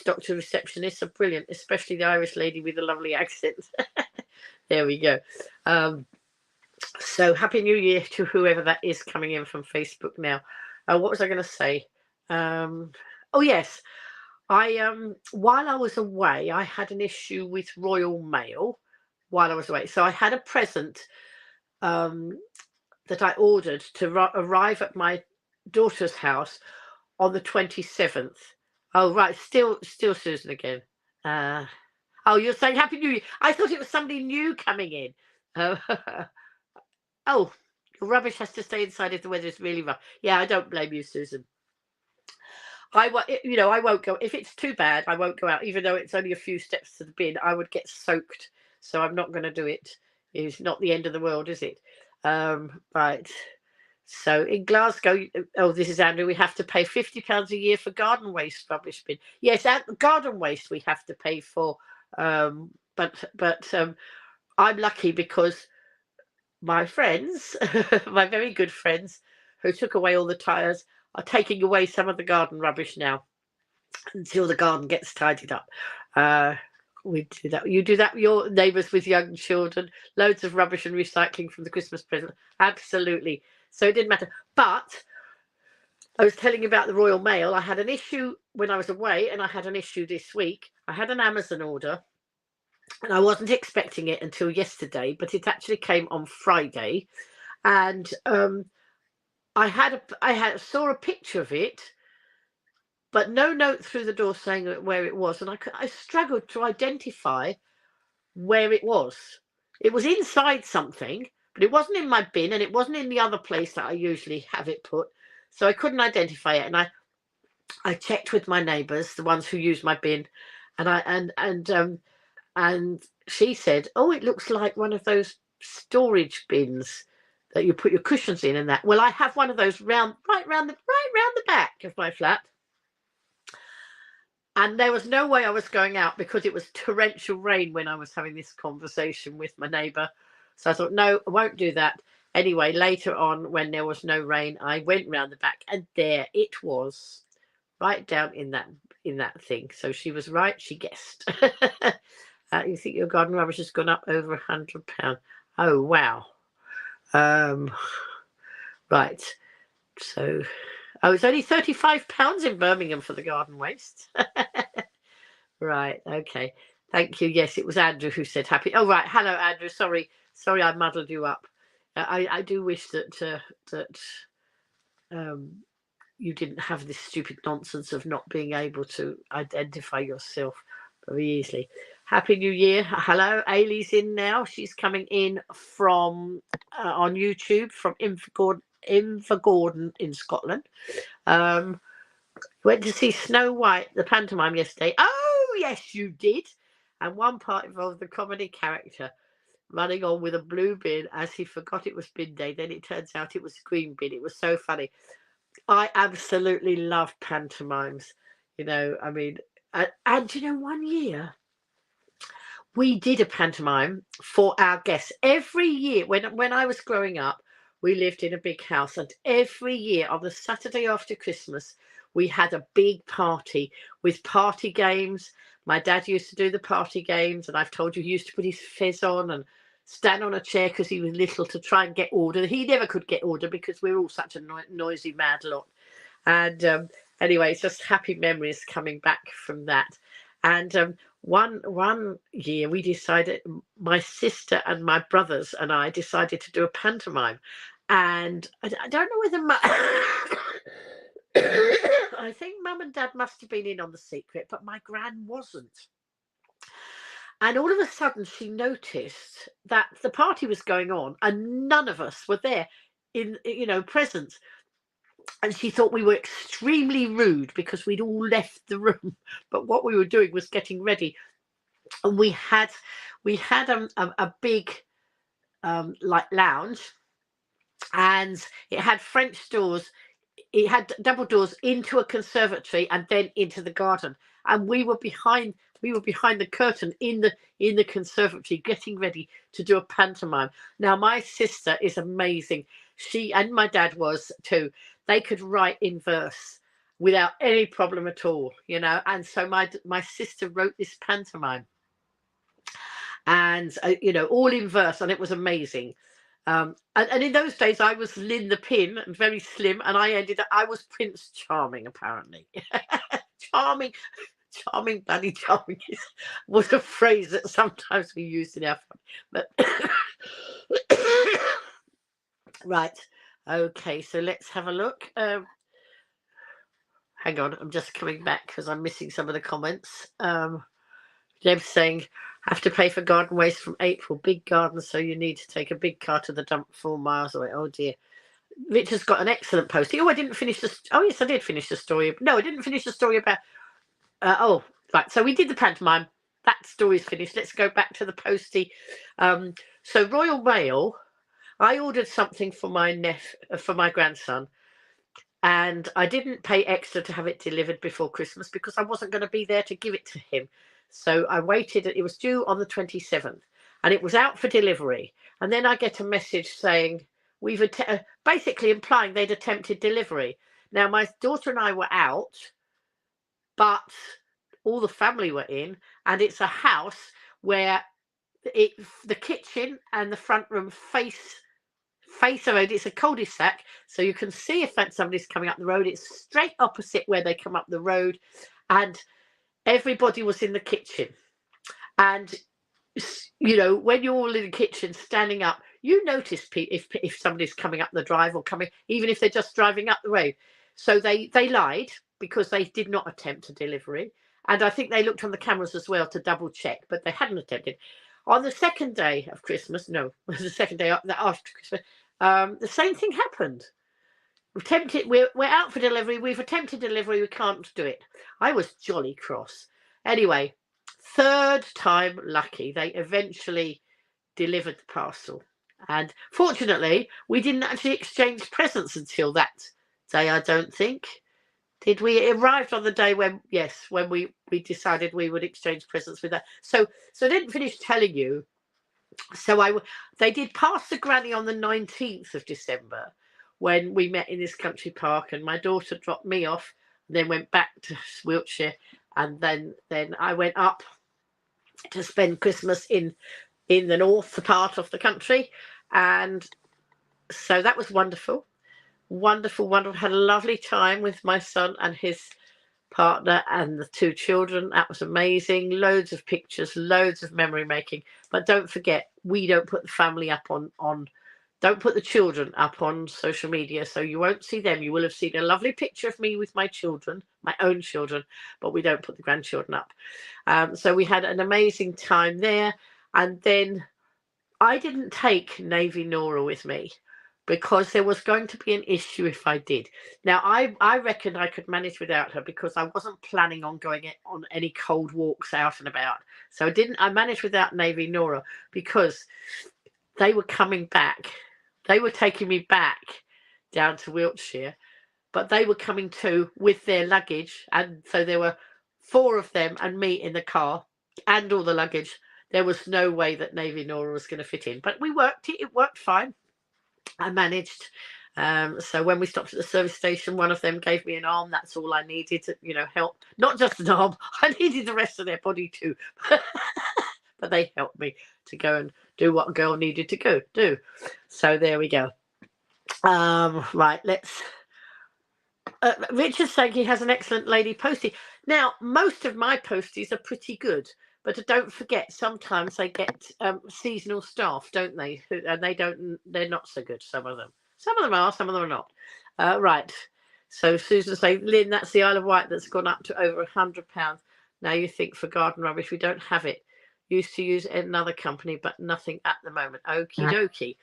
doctor receptionists are brilliant, especially the Irish lady with a lovely accent. There we go. So happy New Year to whoever that is coming in from Facebook now. What was I going to say? Oh yes, while I was away, I had an issue with Royal Mail while I was away. So I had a present that I ordered to arrive at my daughter's house on the 27th. Oh right, still Susan again. Oh, you're saying Happy New Year. I thought it was somebody new coming in. Oh, your rubbish has to stay inside if the weather is really rough. Yeah, I don't blame you, Susan. I won't go. If it's too bad, I won't go out. Even though it's only a few steps to the bin, I would get soaked. So I'm not going to do it. It's not the end of the world, is it? Right. So in Glasgow, oh, this is Andrew, we have to pay £50 a year for garden waste rubbish bin. Yes, garden waste we have to pay for. But I'm lucky because my friends, my very good friends who took away all the tyres, are taking away some of the garden rubbish now until the garden gets tidied up. We do that. You do that with your neighbours with young children, loads of rubbish and recycling from the Christmas present. Absolutely. So it didn't matter. But I was telling you about the Royal Mail. I had an issue when I was away, and I had an issue this week. I had an Amazon order, and I wasn't expecting it until yesterday, but it actually came on Friday. And I saw a picture of it, but no note through the door saying where it was, and I struggled to identify where it was. It was inside something, but it wasn't in my bin, and it wasn't in the other place that I usually have it put, so I couldn't identify it. And I checked with my neighbours, the ones who use my bin, and she said, oh, it looks like one of those storage bins that you put your cushions in and that. Well, I have one of those right round the back of my flat. And there was no way I was going out because it was torrential rain when I was having this conversation with my neighbour. So I thought, no, I won't do that. Anyway, later on, when there was no rain, I went round the back, and there it was, right down in that thing. So she was right; she guessed. You think your garden rubbish has gone up over £100? Oh wow! Right. So, it's only £35 in Birmingham for the garden waste. Right. Okay. Thank you. Yes, it was Andrew who said happy. Oh right. Hello, Andrew. Sorry, I muddled you up. I do wish that you didn't have this stupid nonsense of not being able to identify yourself very easily. Happy New Year. Hello, Ailey's in now. She's coming in from on YouTube from Invergordon in Scotland. Went to see Snow White, the pantomime, yesterday. Oh, yes, you did. And one part involved the comedy character running on with a blue bin as he forgot it was bin day. Then it turns out it was green bin. It was so funny. I absolutely love pantomimes. I mean, and 1 year we did a pantomime for our guests. Every year, when I was growing up, we lived in a big house, and every year on the Saturday after Christmas, we had a big party with party games. My dad used to do the party games, and I've told you he used to put his fez on and stand on a chair because he was little to try and get order. He never could get order because we were all such a noisy, mad lot. And anyway, it's just happy memories coming back from that. And one year we decided, my sister and my brothers and I decided to do a pantomime. And I don't know whether I think Mum and Dad must have been in on the secret, but my gran wasn't. And all of a sudden she noticed that the party was going on and none of us were there present. And she thought we were extremely rude because we'd all left the room. But what we were doing was getting ready. And we had a big like lounge, and it had French doors. It had double doors into a conservatory and then into the garden. And we were behind the curtain in the conservatory getting ready to do a pantomime. Now, my sister is amazing. She and my dad was too. They could write in verse without any problem at all, And so my sister wrote this pantomime, and all in verse, and it was amazing. And in those days, I was Lynn the Pin and very slim, and I was Prince Charming, apparently. Charming, bloody charming was a phrase that sometimes we used in our family. But right, okay, so let's have a look. Hang on, I'm just coming back because I'm missing some of the comments. Deb's saying, have to pay for garden waste from April. Big garden, so you need to take a big car to the dump 4 miles away. Oh dear. Richard's got an excellent post. Oh, I didn't finish this. Oh, yes, I did finish the story. No, I didn't finish the story about. Right. So we did the pantomime. That story's finished. Let's go back to the postie. So Royal Mail. I ordered something for my grandson, and I didn't pay extra to have it delivered before Christmas because I wasn't going to be there to give it to him. So I waited. It was due on the 27th, and it was out for delivery. And then I get a message saying basically implying they'd attempted delivery. Now, my daughter and I were out, but all the family were in, and it's a house where the kitchen and the front room face the road. It's a cul-de-sac, so you can see if somebody's coming up the road. It's straight opposite where they come up the road, and everybody was in the kitchen. And when you're all in the kitchen standing up, you notice if somebody's coming up the drive or coming, even if they're just driving up the road. So they lied because they did not attempt a delivery, and I think they looked on the cameras as well to double check, but they hadn't attempted. On the second day of Christmas, no, the second day after Christmas, the same thing happened. We're out for delivery. We've attempted delivery. We can't do it. I was jolly cross. Anyway, third time lucky. They eventually delivered the parcel. And fortunately, we didn't actually exchange presents until that day, I don't think. Did we? It arrived on the day when we decided we would exchange presents with that. So I didn't finish telling you. So they did pass the granny on the 19th of December when we met in this country park, and my daughter dropped me off, and then went back to Wiltshire, and then I went up to spend Christmas in the north part of the country, and so that was wonderful. Had a lovely time with my son and his partner and the 2 children. That was amazing. Loads of pictures, loads of memory making. But don't forget, we don't put the family up don't put the children up on social media, so you won't see them. You will have seen a lovely picture of me with my children, my own children, but we don't put the grandchildren up. So we had an amazing time there. And then I didn't take Navy Nora with me. because there was going to be an issue if I did. Now, I reckon I could manage without her because I wasn't planning on going on any cold walks out and about. So I managed without Navy Nora because they were coming back. They were taking me back down to Wiltshire, but they were coming too with their luggage. And so there were 4 of them and me in the car and all the luggage. There was no way that Navy Nora was going to fit in, but we worked it. It worked fine. I managed. So when we stopped at the service station, one of them gave me an arm. That's all I needed to, help. Not just an arm. I needed the rest of their body too. But they helped me to go and do what a girl needed to go do. So there we go. Right, let's. Richard's saying he has an excellent lady postie. Now, most of my posties are pretty good. But don't forget, sometimes they get seasonal staff, don't they? And they're not so good, some of them. Some of them are, some of them are not. Right. So Susan saying, Lynn, that's the Isle of Wight that's gone up to over £100. Now you think for garden rubbish, we don't have it. Used to use another company, but nothing at the moment. Okie dokie.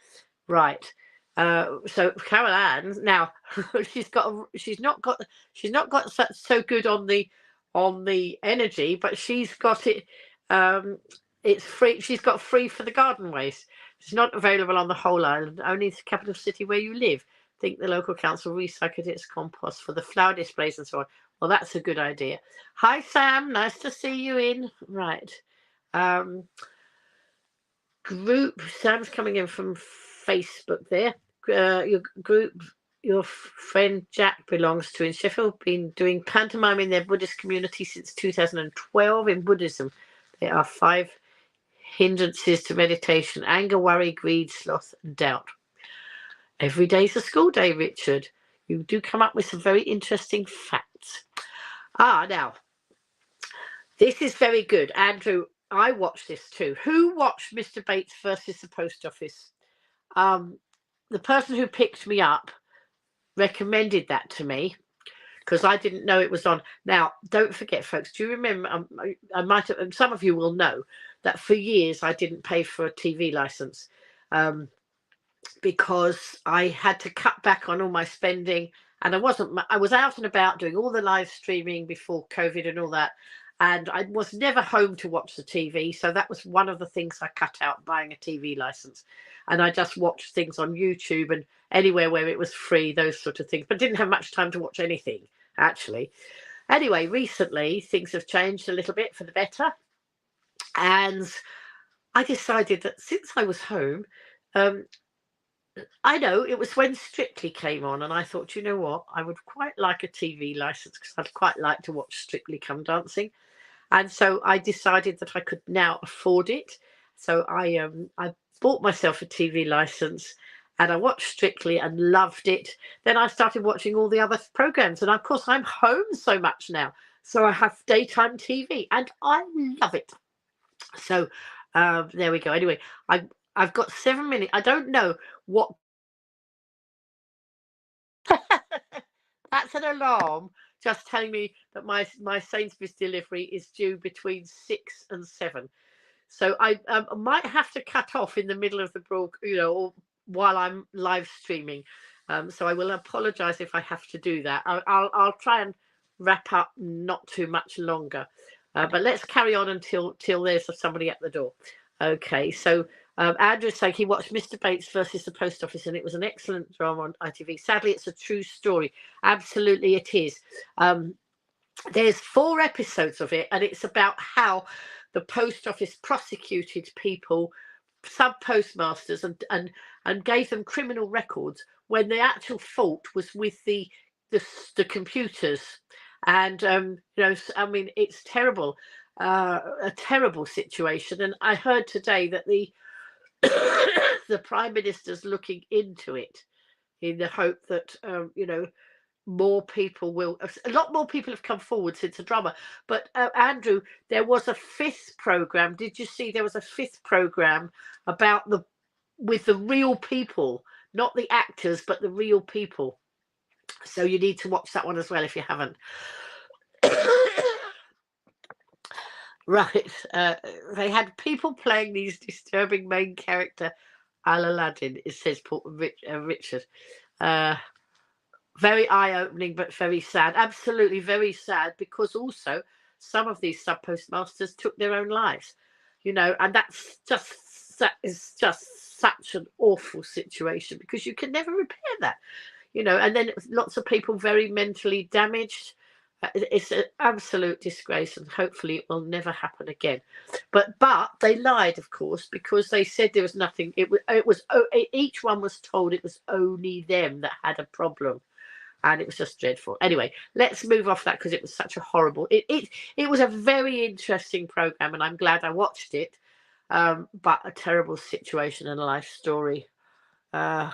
Right. So Carol Ann, now she's not got so good on the energy, but she's got it. It's free. She's got free for the garden waste. It's not available on the whole island, only the capital city where you live. I think the local council recycled its compost for the flower displays and so on. Well, that's a good idea. Hi, Sam. Nice to see you in. Right. Group. Sam's coming in from Facebook there. Your group, your friend Jack belongs to in Sheffield, been doing pantomime in their Buddhist community since 2012 in Buddhism. There are 5 hindrances to meditation: anger, worry, greed, sloth, and doubt. Every day's a school day, Richard. You do come up with some very interesting facts. Now, this is very good. Andrew, I watched this too. Who watched Mr. Bates versus the Post Office? The person who picked me up recommended that to me because I didn't know it was on. Now, don't forget, folks, do you remember, I might have, and some of you will know, that for years I didn't pay for a TV license because I had to cut back on all my spending, and I was out and about doing all the live streaming before COVID and all that, and I was never home to watch the TV, so that was one of the things I cut out, buying a TV license. And I just watched things on YouTube and anywhere where it was free, those sort of things, but didn't have much time to watch anything, actually. Anyway, recently things have changed a little bit for the better, and I decided that since I was home, I know it was when Strictly came on, and I thought, you know what, I would quite like a TV license because I'd quite like to watch Strictly Come Dancing. And so I decided that I could now afford it. So I bought myself a TV license and I watched Strictly and loved it. Then I started watching all the other programs. And of course, I'm home so much now. So I have daytime TV and I love it. So there we go. Anyway, I've got 7 minutes. I don't know what. That's an alarm just telling me that my Sainsbury's delivery is due between 6 and 7. So I might have to cut off in the middle of the or while I'm live streaming. So I will apologise if I have to do that. I'll try and wrap up not too much longer. But let's carry on until there's somebody at the door. Okay, so Andrew's saying he watched Mr. Bates versus the Post Office and it was an excellent drama on ITV. Sadly, it's a true story. Absolutely, it is. There's 4 episodes of it, and it's about how the Post Office prosecuted people, sub-postmasters, and gave them criminal records when the actual fault was with the computers. And I mean, it's terrible, a terrible situation. And I heard today that the the Prime Minister's looking into it in the hope that more people will. A lot more people have come forward since the drama. But Andrew, there was a 5th program. Did you see there was a 5th program about with the real people, not the actors, but the real people? So you need to watch that one as well if you haven't. Right. They had people playing these disturbing main character Aladdin. It says Paul, Richard. Very eye-opening, but very sad. Absolutely very sad, because also some of these sub postmasters took their own lives, and that is just such an awful situation, because you can never repair that, and then lots of people very mentally damaged. It's an absolute disgrace, and hopefully it will never happen again. But they lied, of course, because they said there was nothing. Each one was told it was only them that had a problem. And it was just dreadful. Anyway, let's move off that, because it was such a horrible. It was a very interesting program, and I'm glad I watched it. But a terrible situation and a life story. Jack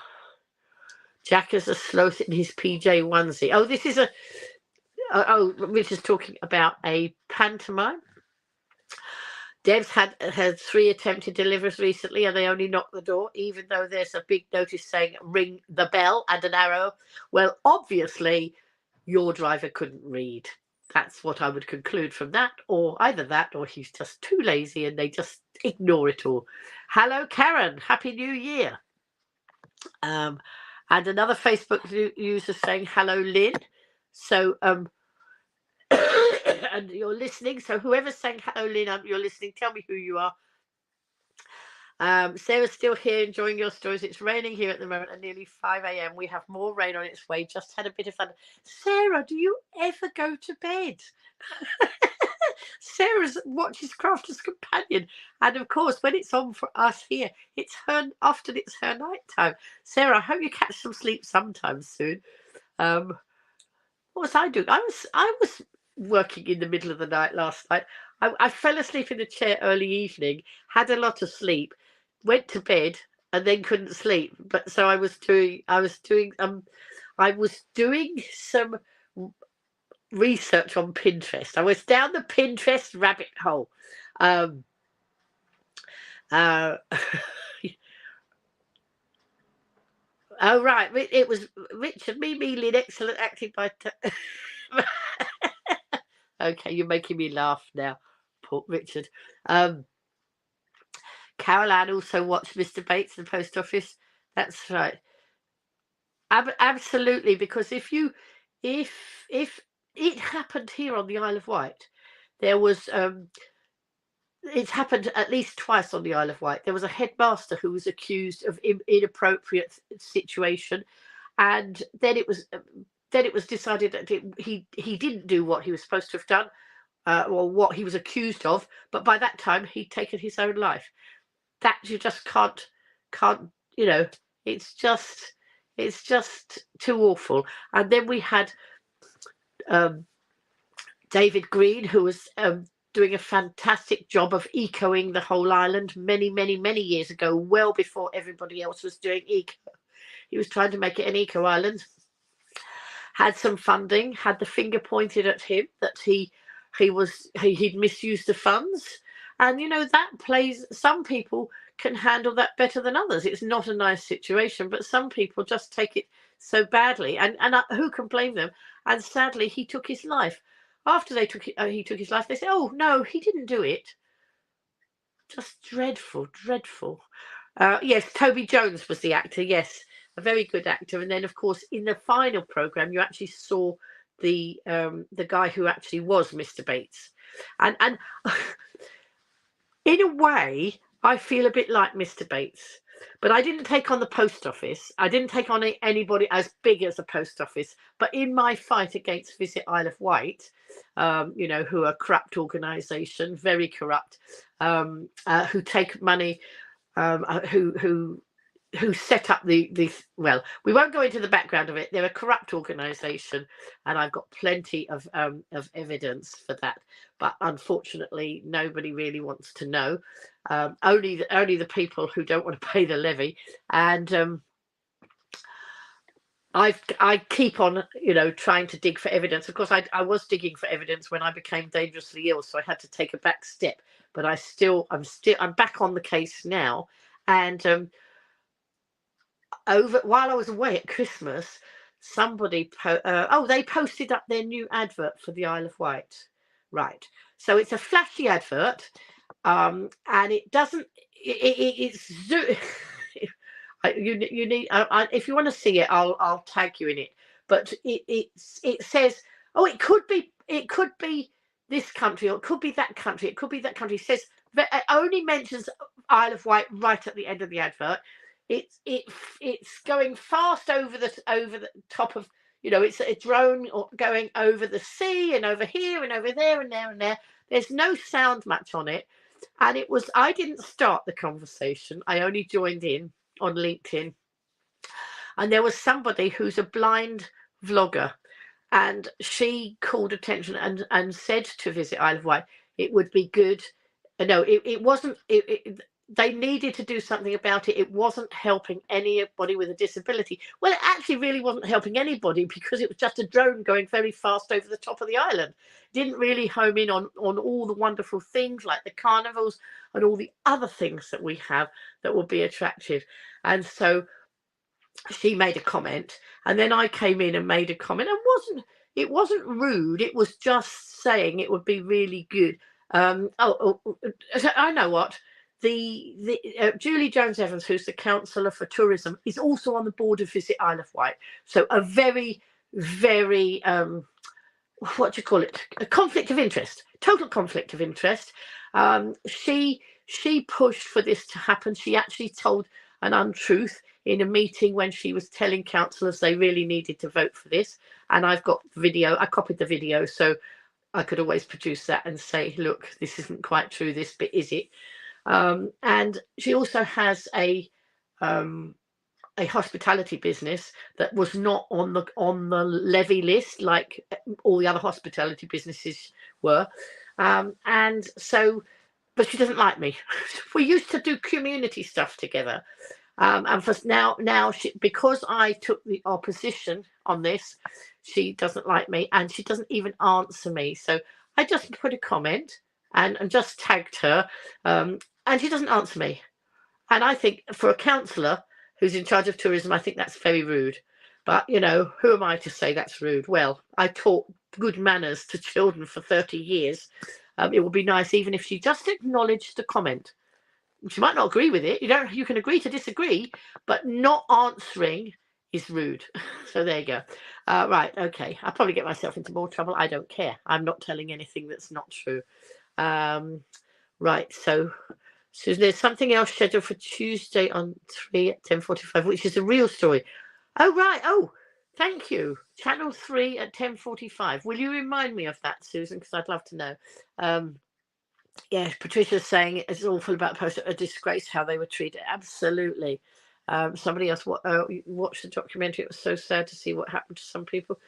is a sloth in his PJ onesie. Oh, this is Richard's talking about a pantomime. Deb's had 3 attempted deliveries recently, and they only knocked the door, even though there's a big notice saying ring the bell and an arrow. Well, obviously, your driver couldn't read. That's what I would conclude from that, or either that, or he's just too lazy and they just ignore it all. Hello, Karen. Happy New Year. And another Facebook user saying, hello, Lynn. So, and you're listening. So whoever's saying hello, Lynn, you're listening. Tell me who you are. Sarah's still here enjoying your stories. It's raining here at the moment at nearly 5 a.m. We have more rain on its way. Just had a bit of fun. Sarah, do you ever go to bed? Sarah watches Crafter's Companion, and of course, when it's on for us here, often it's her night time. Sarah, I hope you catch some sleep sometime soon. What was I doing? I was working in the middle of the night last night. I fell asleep in the chair early evening, had a lot of sleep, went to bed, and then couldn't sleep. But so I was doing some research on Pinterest. I was down the Pinterest rabbit hole. Oh, right. It was Richard, Lynn, excellent acting by... Okay, you're making me laugh now, poor Richard. Carol Ann also watched Mr. Bates in the post office. That's right. Absolutely, because if it happened here on the Isle of Wight, there was it's happened at least twice on the Isle of Wight. There was a headmaster who was accused of inappropriate situation, and then it was decided that he didn't do what he was supposed to have done, or what he was accused of. But by that time, he'd taken his own life. That you just can't. It's just too awful. And then we had David Green, who was doing a fantastic job of ecoing the whole island many, many, many years ago, well before everybody else was doing eco. He was trying to make it an eco island. Had some funding, had the finger pointed at him that he'd misused the funds. And that plays, some people can handle that better than others. It's not a nice situation, but some people just take it so badly, and who can blame them? And sadly, he took his life. After he took his life, they say, oh no, he didn't do it. Just dreadful. Yes, Toby Jones was the actor. Yes, a very good actor. And then, of course, in the final program, you actually saw the guy who actually was Mr. Bates, and in a way, I feel a bit like Mr. Bates, but I didn't take on the post office. I didn't take on anybody as big as the post office. But in my fight against Visit Isle of Wight, who are a corrupt organisation, very corrupt, who take money, who set up the well, we won't go into the background of it. They're a corrupt organisation, and I've got plenty of evidence for that. But unfortunately, nobody really wants to know. Only the people who don't want to pay the levy. And I keep on, trying to dig for evidence. Of course, I was digging for evidence when I became dangerously ill, so I had to take a back step. But I'm back on the case now, and while I was away at Christmas, somebody they posted up their new advert for the Isle of Wight. Right, so it's a flashy advert, and it doesn't. It's You need. If you want to see it, I'll tag you in it. But it says, oh, it could be this country, or it could be that country, it could be that country. It says it only mentions Isle of Wight right at the end of the advert. It's going fast over the top of, it's a drone going over the sea and over here and over there and there and there. There's no sound match on it, and I didn't start the conversation. I only joined in on LinkedIn, and there was somebody who's a blind vlogger, and she called attention and said to Visit Isle of Wight it would be good. No, it wasn't. They needed to do something about it. It wasn't helping anybody with a disability. Well, it actually really wasn't helping anybody, because it was just a drone going very fast over the top of the island. Didn't really home in on all the wonderful things like the carnivals and all the other things that we have that would be attractive. And so she made a comment, and then I came in and made a comment. It wasn't rude. It was just saying it would be really good. So I know what. The Julie Jones Evans, who's the councillor for tourism, is also on the board of Visit Isle of Wight. So a very, very what do you call it? A conflict of interest, total conflict of interest. She pushed for this to happen. She actually told an untruth in a meeting when she was telling councillors they really needed to vote for this. And I've got video. I copied the video, so I could always produce that and say, look, this isn't quite true. This bit is it. And she also has a hospitality business that was not on the levy list like all the other hospitality businesses were, and so, but she doesn't like me. We used to do community stuff together, and for now because I took the opposition on this, she doesn't like me, and she doesn't even answer me. So I just put a comment and just tagged her, and she doesn't answer me. And I think for a councillor who's in charge of tourism, I think that's very rude. But, who am I to say that's rude? Well, I taught good manners to children for 30 years. It would be nice even if she just acknowledged the comment. She might not agree with it. You can agree to disagree, but not answering is rude. So there you go. Right, okay. I'll probably get myself into more trouble. I don't care. I'm not telling anything that's not true. Right, so there's something else scheduled for Tuesday on 3 at 10:45, which is a real story. Oh, right. Oh, thank you. Channel 3 at 10:45. Will you remind me of that, Susan? Because I'd love to know. Yes, Patricia's saying it's awful about a disgrace how they were treated. Absolutely. Somebody else watched the documentary. It was so sad to see what happened to some people.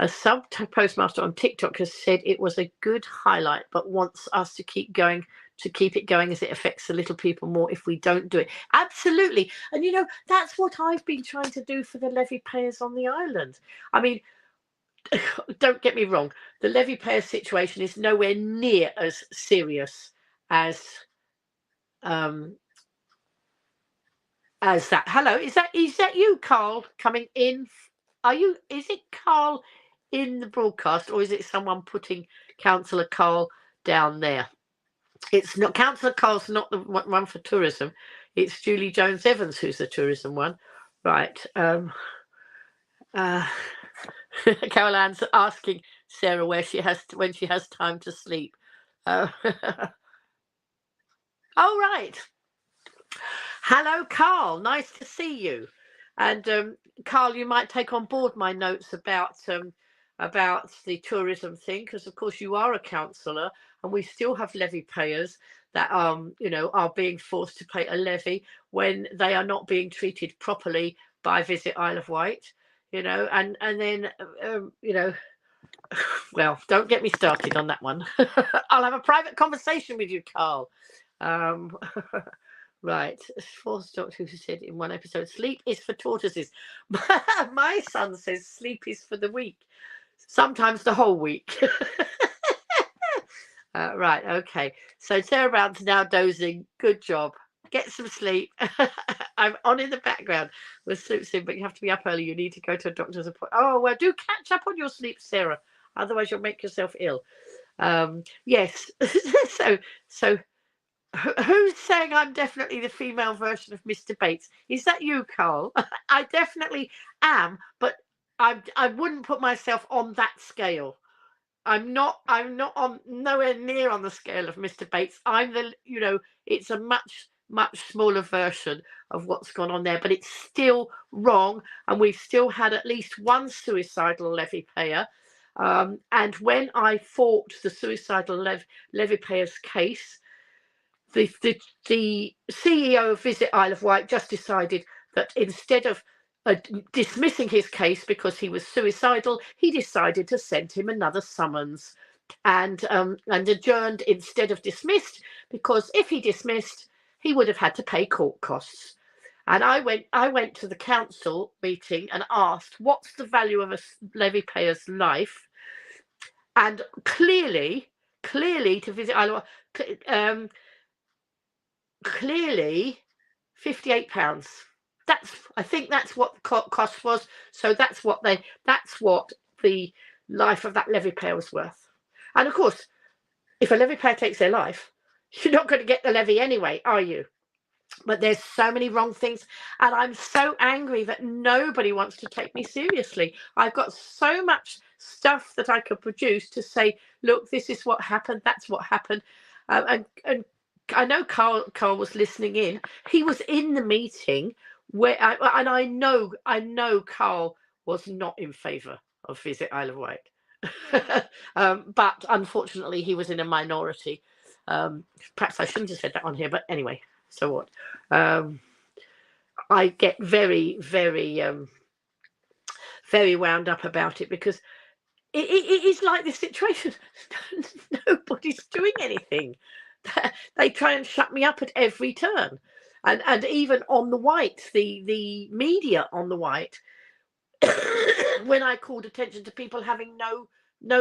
A sub postmaster on TikTok has said it was a good highlight, but wants us to keep it going as it affects the little people more if we don't do it. Absolutely. And that's what I've been trying to do for the levy payers on the island. I mean, don't get me wrong, the levy payer situation is nowhere near as serious as that. Hello, is that you, Carl, coming in? Is it Carl in the broadcast, or is it someone putting Councillor Carl down there? It's not Councillor Carl's, not the one for tourism. It's Julie Jones Evans who's the tourism one. Right. Caroline's asking Sarah when she has time to sleep. Oh, right. Hello, Carl. Nice to see you. And Carl, you might take on board my notes about the tourism thing, because of course you are a councillor, and we still have levy payers that are being forced to pay a levy when they are not being treated properly by Visit Isle of Wight. And then well, don't get me started on that one. I'll have a private conversation with you, Carl. Right, fourth doctor who said in one episode, sleep is for tortoises. My son says sleep is for the week, sometimes the whole week. Right, okay. So Sarah Brown's now dozing. Good job. Get some sleep. I'm on in the background with sleep soon, but you have to be up early. You need to go to a doctor's appointment. Oh, well, do catch up on your sleep, Sarah. Otherwise, you'll make yourself ill. Yes. So Who's saying I'm definitely the female version of Mr. Bates? Is that you, Carl? I definitely am, but I wouldn't put myself on that scale. I'm not on nowhere near on the scale of Mr. Bates. I'm the, it's a much smaller version of what's gone on there, but it's still wrong, and we've still had at least one suicidal levy payer. And when I fought the suicidal levy payers case, the CEO of Visit Isle of Wight just decided that instead of dismissing his case because he was suicidal, he decided to send him another summons, and adjourned instead of dismissed, because if he dismissed, he would have had to pay court costs. And I went to the council meeting and asked, what's the value of a levy payer's life? And clearly to Visit Isle of Wight, clearly £58. I think that's what the cost was. So that's what the life of that levy payer was worth. And of course, if a levy payer takes their life, you're not going to get the levy anyway, are you? But there's so many wrong things, and I'm so angry that nobody wants to take me seriously. I've got so much stuff that I could produce to say, look, this is what happened, that's what happened. And I know Carl was listening in. He was in the meeting where, and I know Carl was not in favour of Visit Isle of Wight. But unfortunately, he was in a minority. Perhaps I shouldn't have said that on here, but anyway, so what? I get very, very, very wound up about it, because it is like this situation. Nobody's doing anything. They try and shut me up at every turn, and even on the Wight, the media on the Wight, when I called attention to people having no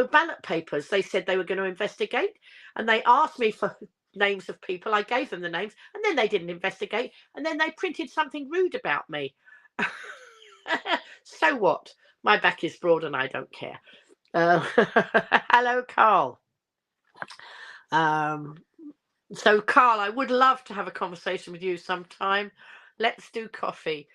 ballot papers, they said they were going to investigate, and they asked me for names of people. I gave them the names, and then they didn't investigate, and then they printed something rude about me. So what? My back is broad and I don't care. Hello, Carl. So Carl, I would love to have a conversation with you sometime. Let's do coffee.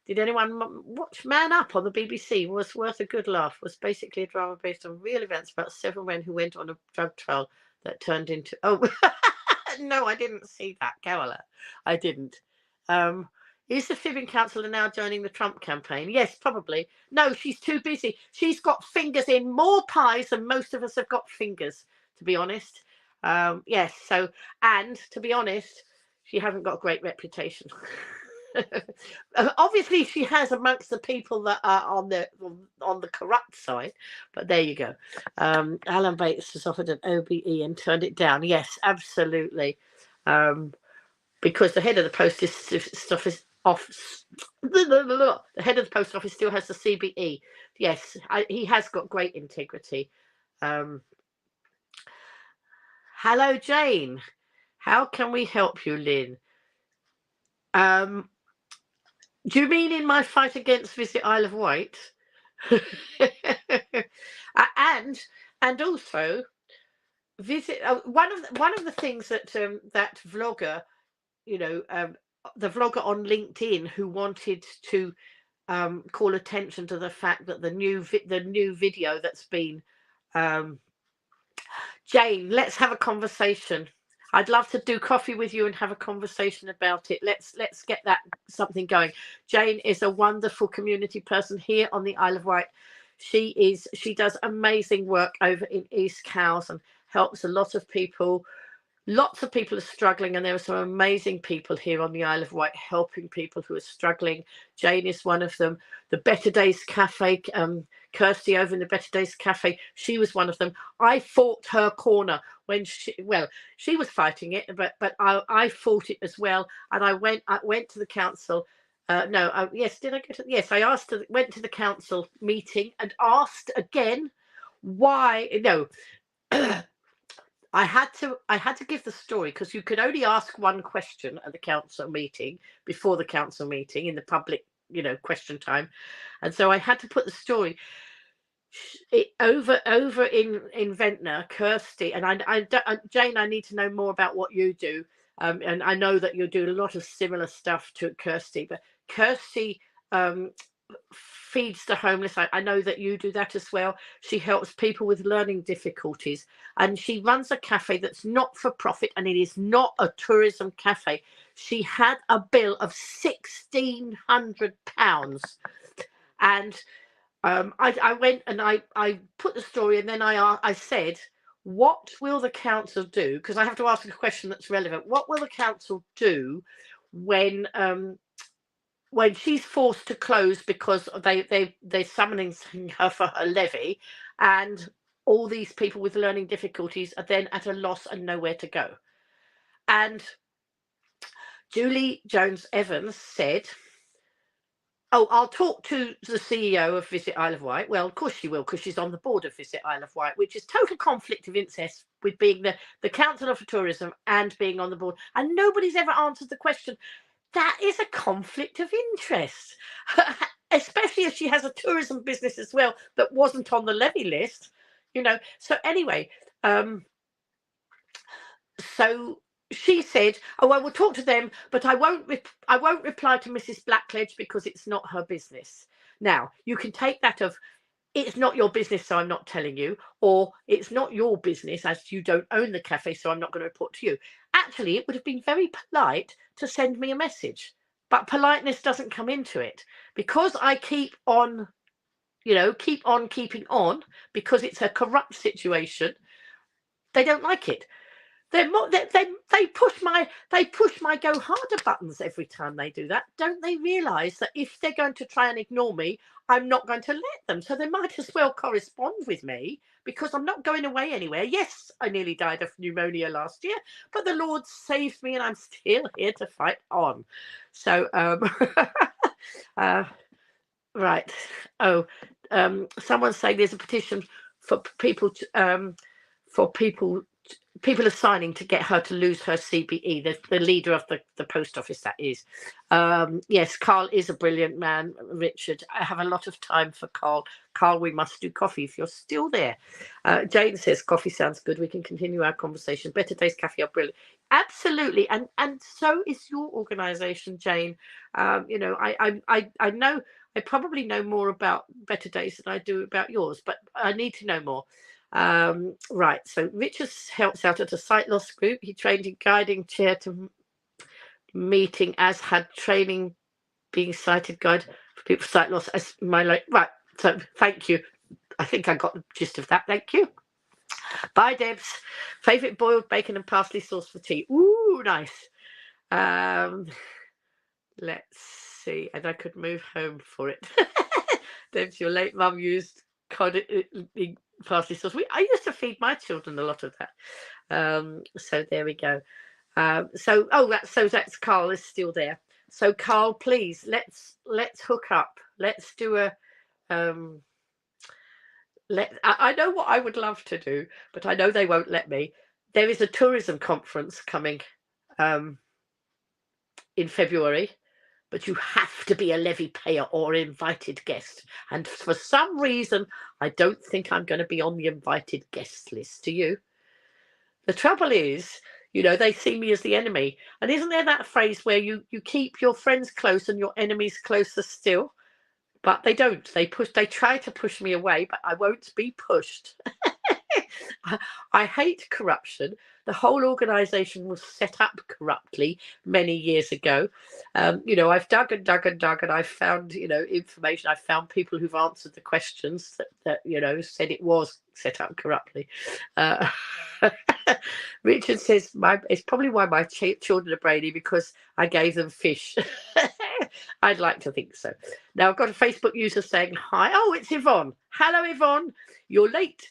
Did anyone watch Man Up on the BBC? Was worth a good laugh. Was basically a drama based on real events about several men who went on a drug trial that turned into... Oh, no, I didn't see that, Carola. I didn't. Is the fibbing councillor now joining the Trump campaign? Yes, probably. No, she's too busy. She's got fingers in more pies than most of us have got fingers, to be honest. Yes, so, and to be honest, she hasn't got a great reputation. Obviously, she has amongst the people that are on the corrupt side, but there you go. Alan Bates has offered an OBE and turned it down. Yes, absolutely, because the head of the post office the head of the post office still has the CBE. Yes, he has got great integrity. Hello, Jane. How can we help you, Lynn? Do you mean in my fight against Visit Isle of Wight? and also visit one of the things that that vlogger, the vlogger on LinkedIn, who wanted to call attention to the fact that the new video that's been Jane, let's have a conversation. I'd love to do coffee with you and have a conversation about it. Let's get that something going. Jane is a wonderful community person here on the Isle of Wight. She does amazing work over in East Cowes and helps a lot of people. Lots of people are struggling, and there are some amazing people here on the Isle of Wight helping people who are struggling. Jane is one of them. The Better Days Cafe, Kirsty over in the Better Days Cafe, she was one of them. I fought her corner when she was fighting it, but I fought it as well. And I went to the council. Yes, did I go to? Yes, I went to the council meeting and asked again why. No. I had to give the story, because you could only ask one question at the council meeting, before the council meeting, in the public, question time. And so I had to put the story. over in Ventnor, Kirsty, and Jane, I need to know more about what you do. And I know that you do a lot of similar stuff to Kirsty, but Kirsty um, feeds the homeless. I know that you do that as well. She helps people with learning difficulties, and she runs a cafe that's not for profit, and it is not a tourism cafe. She had a bill of £1,600, and I went and I put the story, and then I said, what will the council do? Because I have to ask a question that's relevant. What will the council do when she's forced to close because they're summoning her for her levy, and all these people with learning difficulties are then at a loss and nowhere to go? And Julie Jones Evans said, oh, I'll talk to the CEO of Visit Isle of Wight. Well, of course she will, because she's on the board of Visit Isle of Wight, which is total conflict of interest with being the Councillor for Tourism and being on the board. And nobody's ever answered the question. That is a conflict of interest, especially if she has a tourism business as well that wasn't on the levy list, So anyway, so she said, oh, I will talk to them, but I won't reply to Mrs. Blackledge because it's not her business. Now, you can take that of, it's not your business, so I'm not telling you, or it's not your business as you don't own the cafe, so I'm not going to report to you. Actually, it would have been very polite to send me a message, but politeness doesn't come into it, because I keep on keeping on, because it's a corrupt situation. They don't like it. They push my go harder buttons every time they do that. Don't they realise that if they're going to try and ignore me, I'm not going to let them? So they might as well correspond with me, because I'm not going away anywhere. Yes, I nearly died of pneumonia last year, but the Lord saved me, and I'm still here to fight on. So right. Oh, someone's saying there's a petition for people people are signing to get her to lose her CBE, the leader of the post office, that is. Yes, Carl is a brilliant man, Richard. I have a lot of time for Carl. Carl, we must do coffee if you're still there. Jane says, coffee sounds good. We can continue our conversation. Better Days Cafe are brilliant. Absolutely. And so is your organisation, Jane. I know, I probably know more about Better Days than I do about yours, but I need to know more. Right, so Richard helps out at a sight loss group. He trained in guiding chair to meeting, as had training being sighted guide for people with sight loss as right. So thank you. I think I got the gist of that. Thank you. Bye, Debs. Favorite boiled bacon and parsley sauce for tea. Ooh, nice. Let's see, and I could move home for it. Debs, your late mum used parsley sauce. I used to feed my children a lot of that. So there we go. That's Carl is still there. So Carl, please, let's hook up. Let's do a I know what I would love to do, but I know they won't let me. There is a tourism conference coming in February, but you have to be a levy payer or invited guest. And for some reason, I don't think I'm going to be on the invited guest list. Do you? The trouble is, they see me as the enemy. And isn't there that phrase where you keep your friends close and your enemies closer still? But they don't. They try to push me away, but I won't be pushed. I hate corruption. The whole organisation was set up corruptly many years ago. I've dug and I've found, information. I've found people who've answered the questions that said it was set up corruptly. Richard says, it's probably why my children are brainy, because I gave them fish. I'd like to think so. Now I've got a Facebook user saying hi. Oh, it's Yvonne. Hello, Yvonne. You're late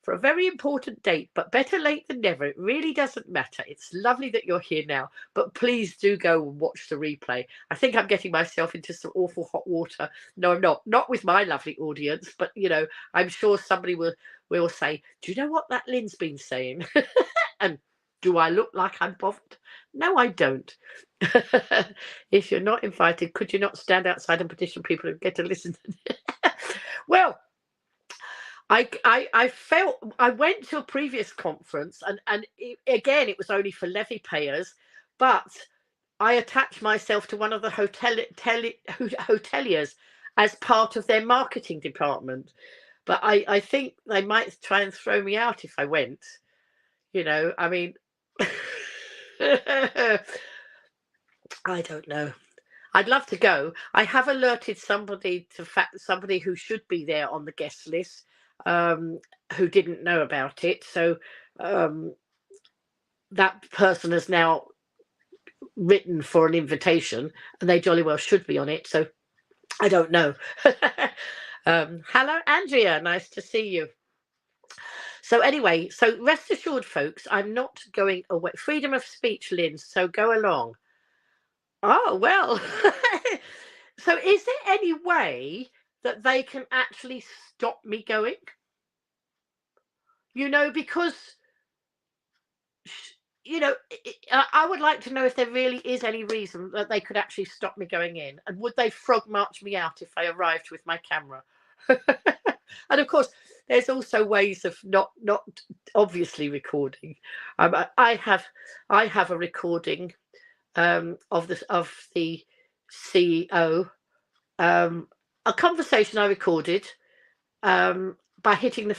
for a very important date, but better late than never. It really doesn't matter. It's lovely that you're here now, but please do go and watch the replay. I think I'm getting myself into some awful hot water. No, I'm not with my lovely audience, but I'm sure somebody will say, do you know what that Lynn's been saying? And do I look like I'm bothered? No, I don't. If you're not invited, could you not stand outside and petition people and get to listen? Well, I felt I went to a previous conference, and again it was only for levy payers, but I attached myself to one of the hoteliers as part of their marketing department. But I think they might try and throw me out if I went. I mean, I don't know. I'd love to go. I have alerted somebody who should be there on the guest list, who didn't know about it. So that person has now written for an invitation, and they jolly well should be on it. So I don't know. Hello, Andrea. Nice to see you. So anyway, so rest assured, folks, I'm not going away. Freedom of speech, Lynn. So go along. Oh, well. So is there any way that they can actually stop me going? Because, I would like to know if there really is any reason that they could actually stop me going in. And would they frog march me out if I arrived with my camera? And of course, there's also ways of not obviously recording. I have a recording of the CEO, a conversation I recorded by hitting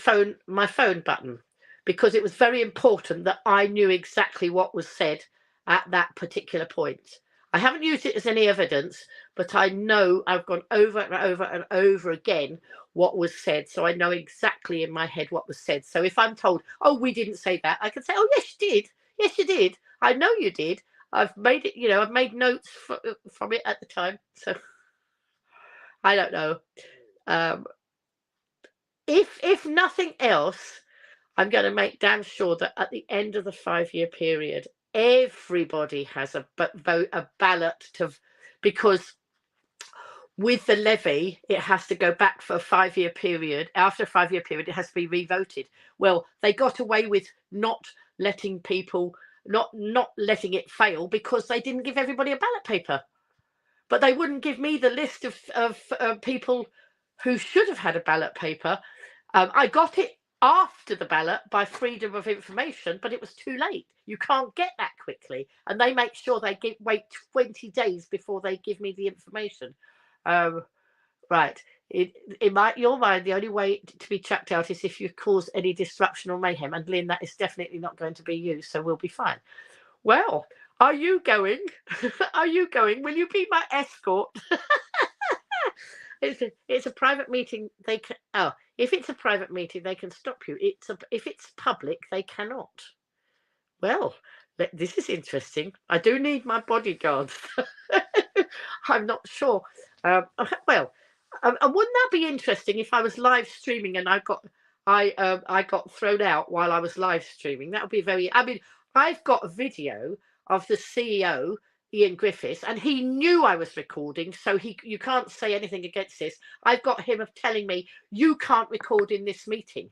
my phone button, because it was very important that I knew exactly what was said at that particular point. I haven't used it as any evidence, but I know I've gone over and over and over again what was said, so I know exactly in my head what was said. So if I'm told, oh, we didn't say that, I can say, oh, yes, you did. Yes, you did. I know you did. I've made it, I've made notes from it at the time. So I don't know. If nothing else, I'm going to make damn sure that at the end of the 5-year period, everybody has a ballot because with the levy, it has to go back for a 5-year period. After a 5-year period, it has to be revoted. Well, they got away with not letting it fail because they didn't give everybody a ballot paper. But they wouldn't give me the list of people who should have had a ballot paper. I got it after the ballot by freedom of information, but it was too late. You can't get that quickly, and they make sure they wait 20 days before they give me the information. Right. In your mind, the only way to be chucked out is if you cause any disruption or mayhem. And Lynn, that is definitely not going to be you, so we'll be fine. Well, are you going? Are you going? Will you be my escort? It's a private meeting. If it's a private meeting, they can stop you. If it's public, they cannot. Well, this is interesting. I do need my bodyguards. I'm not sure. Well, wouldn't that be interesting if I was live streaming and I got thrown out while I was live streaming? That would be very. I mean, I've got a video of the CEO, Ian Griffiths, and he knew I was recording, so you can't say anything against this. I've got him of telling me you can't record in this meeting.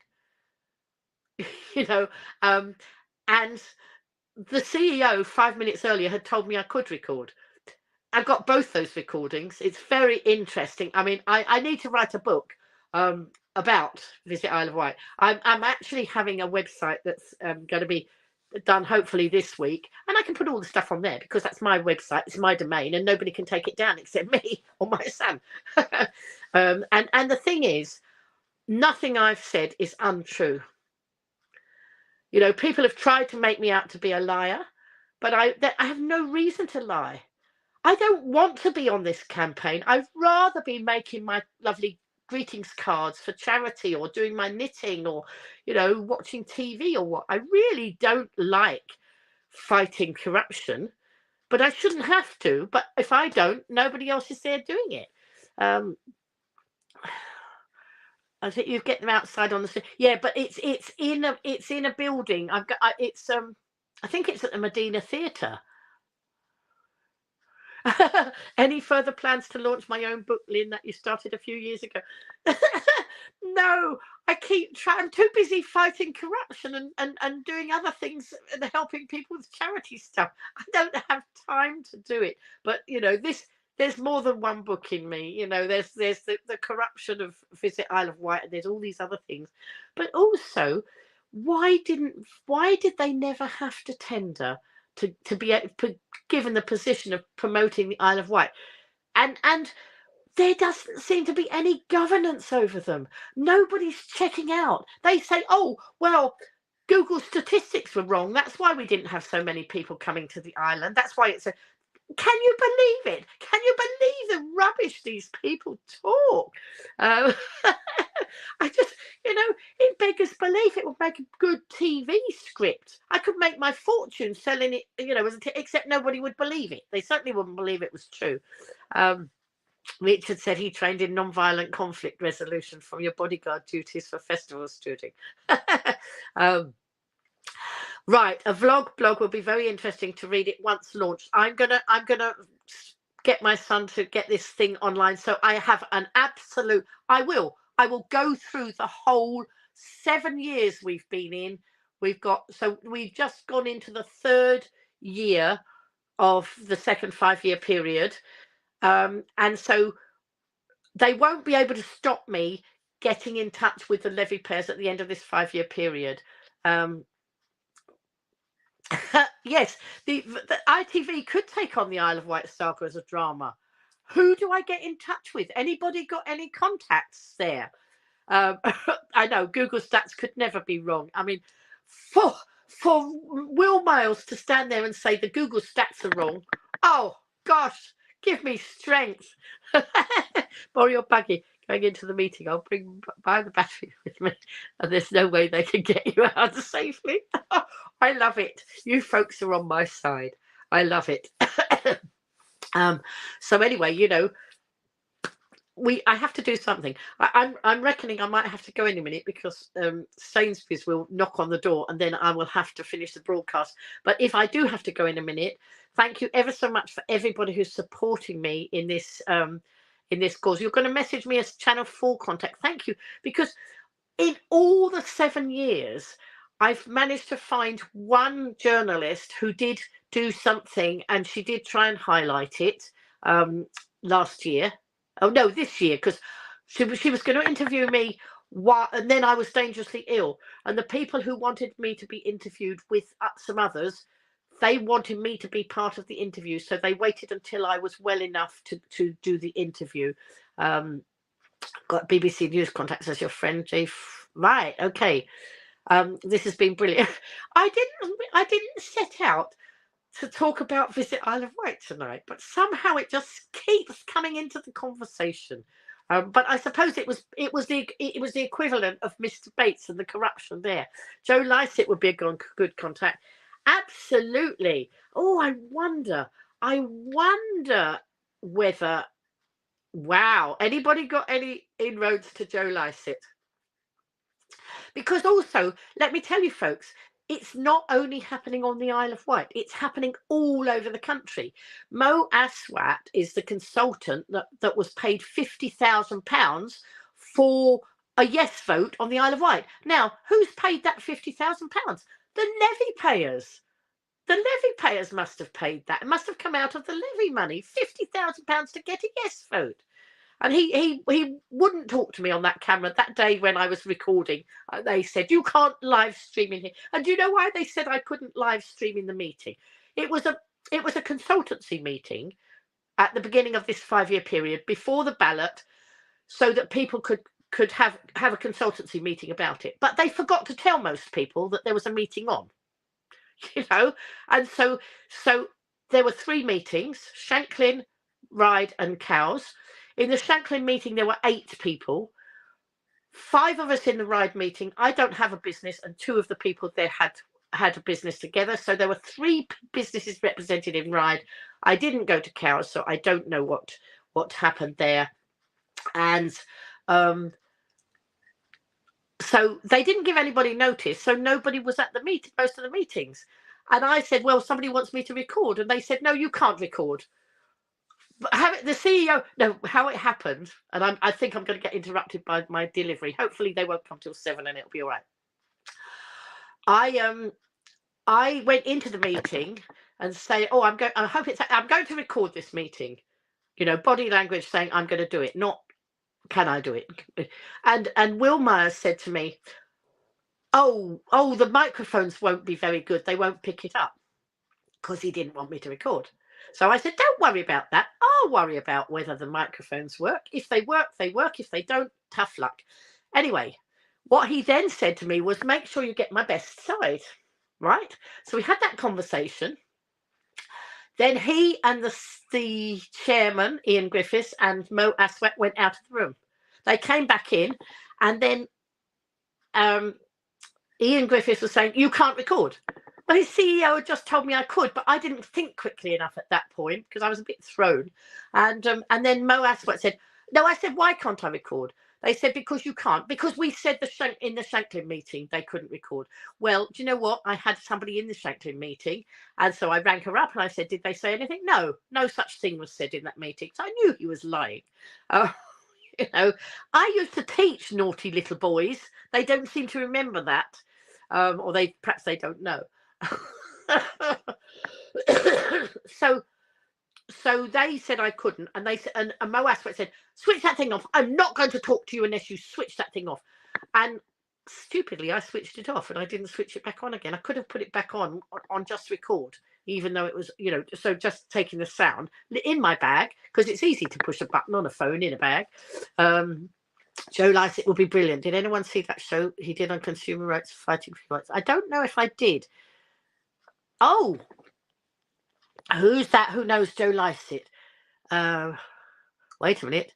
And the CEO 5 minutes earlier had told me I could record. I've got both those recordings. It's very interesting. I mean, I need to write a book about Visit Isle of Wight. I'm actually having a website that's going to be done hopefully this week, and I can put all the stuff on there because that's my website, it's my domain, and nobody can take it down except me or my son. And the thing is, nothing I've said is untrue. People have tried to make me out to be a liar, but I have no reason to lie. I don't want to be on this campaign. I'd rather be making my lovely greetings cards for charity or doing my knitting or, watching TV or what. I really don't like fighting corruption, but I shouldn't have to. But if I don't, nobody else is there doing it. I think you get them outside on the street. Yeah, but it's in a building. I think it's at the Medina Theatre. Any further plans to launch my own book, Lynn, that you started a few years ago? No, I keep trying. I'm too busy fighting corruption and doing other things and helping people with charity stuff. I don't have time to do it. But there's more than one book in me. You know, there's the corruption of Visit Isle of Wight, and there's all these other things. But also, why did they never have to tender to be given the position of promoting the Isle of Wight? And there doesn't seem to be any governance over them. Nobody's checking out. They say, oh, well, Google statistics were wrong. That's why we didn't have so many people coming to the island. That's why it's a. Can you believe it? Can you believe the rubbish these people talk? Um, I just, it beggars belief. It would make a good TV script. I could make my fortune selling it, except nobody would believe it. They certainly wouldn't believe it was true. Richard said he trained in non-violent conflict resolution from your bodyguard duties for festival stewarding. Right, a blog will be very interesting to read it once launched. I'm gonna get my son to get this thing online, so I have an absolute. I will go through the whole 7 years we've been in. We've just gone into the 3rd year of the second 5-year period, and so they won't be able to stop me getting in touch with the levy payers at the end of this 5-year period. Yes, the ITV could take on the Isle of Wight saga as a drama. Who do I get in touch with? Anybody got any contacts there? I know Google stats could never be wrong. I mean, for Will Miles to stand there and say the Google stats are wrong, oh gosh, give me strength. Borrow your buggy going into the meeting. I'll buy the battery with me, and there's no way they can get you out safely. I love it. You folks are on my side. I love it. So anyway, I have to do something. I'm reckoning I might have to go in a minute because Sainsbury's will knock on the door and then I will have to finish the broadcast. But if I do have to go in a minute, thank you ever so much for everybody who's supporting me in this cause. You're going to message me as Channel 4 contact. Thank you, because in all the 7 years, I've managed to find one journalist who did do something, and she did try and highlight it last year. Oh no, this year, because she was going to interview me, and then I was dangerously ill. And the people who wanted me to be interviewed with some others, they wanted me to be part of the interview, so they waited until I was well enough to do the interview. Got BBC News contacts as your friend, Jay. Right, okay. This has been brilliant. I didn't set out to talk about Visit Isle of Wight tonight, but somehow it just keeps coming into the conversation. But I suppose it was the equivalent of Mr. Bates and the corruption there. Joe Lycett would be a good contact. Absolutely. Oh, I wonder whether. Wow, anybody got any inroads to Joe Lycett? Because also, let me tell you, folks, it's not only happening on the Isle of Wight, it's happening all over the country. Mo Aswat is the consultant that was paid £50,000 for a yes vote on the Isle of Wight. Now, who's paid that £50,000? The levy payers. The levy payers must have paid that. It must have come out of the levy money, £50,000 to get a yes vote. And he wouldn't talk to me on that camera that day when I was recording. They said, you can't live stream in here. And do you know why they said I couldn't live stream in the meeting? It was a consultancy meeting at the beginning of this 5-year period before the ballot, so that people could have a consultancy meeting about it. But they forgot to tell most people that there was a meeting on. And so there were 3 meetings: Shanklin, Ryde and Cowes. In the Shanklin meeting, there were 8 people. 5 of us in the Ryde meeting. I don't have a business, and 2 of the people there had a business together. So there were 3 businesses represented in Ryde. I didn't go to Cowes, so I don't know what happened there. And so they didn't give anybody notice, so nobody was at the most of the meetings. And I said, well, somebody wants me to record, and they said, no, you can't record. But the CEO, no, how it happened, and I think I'm going to get interrupted by my delivery. Hopefully they won't come till 7 and it'll be all right. I went into the meeting and say, oh, I'm going to record this meeting. You know, body language saying, I'm going to do it, not can I do it? And Will Myers said to me, oh, the microphones won't be very good. They won't pick it up, because he didn't want me to record. So I said, don't worry about that. I'll worry about whether the microphones work. If they work, they work. If they don't, tough luck. Anyway, what he then said to me was, make sure you get my best side, right? So we had that conversation. Then he and the chairman, Ian Griffiths, and Mo Aswat went out of the room. They came back in, and then Ian Griffiths was saying, you can't record. Well, his CEO had just told me I could, but I didn't think quickly enough at that point because I was a bit thrown. And then Mo Aswat said, no, I said, why can't I record? They said, because you can't. Because we said in the Shanklin meeting they couldn't record. Well, do you know what? I had somebody in the Shanklin meeting, and so I rang her up and I said, did they say anything? No, no such thing was said in that meeting. So I knew he was lying. You know, I used to teach naughty little boys. They don't seem to remember that, or perhaps they don't know. So they said I couldn't, and they said, and Mo Aswat said, switch that thing off. I'm not going to talk to you unless you switch that thing off. And stupidly, I switched it off, and I didn't switch it back on again. I could have put it back on just record, even though it was, you know, so just taking the sound in my bag, because it's easy to push a button on a phone in a bag. Joe Lycett will be brilliant. Did anyone see that show he did on consumer rights, fighting for rights? I don't know if I did. Oh, who's that? Who knows Joe Lycett? Wait a minute.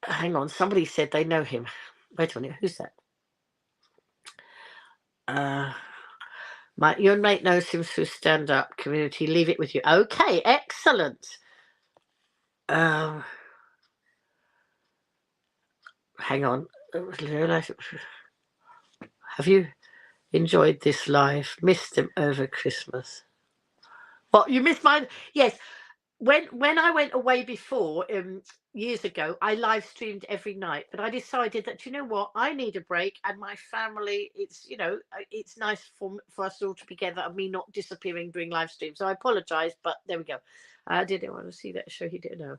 Hang on. Somebody said they know him. Wait a minute. Who's that? Your mate knows him through stand-up community. Leave it with you. Okay, excellent. Hang on. Have you enjoyed this live? Missed them over Christmas? What, you missed mine? Yes. When I went away before, years ago, I live streamed every night, but I decided that, you know what, I need a break, and my family, it's, you know, it's nice for us all to be together and me not disappearing during live streams. So I apologize, but there we go. Did anyone want to see that show? He didn't know.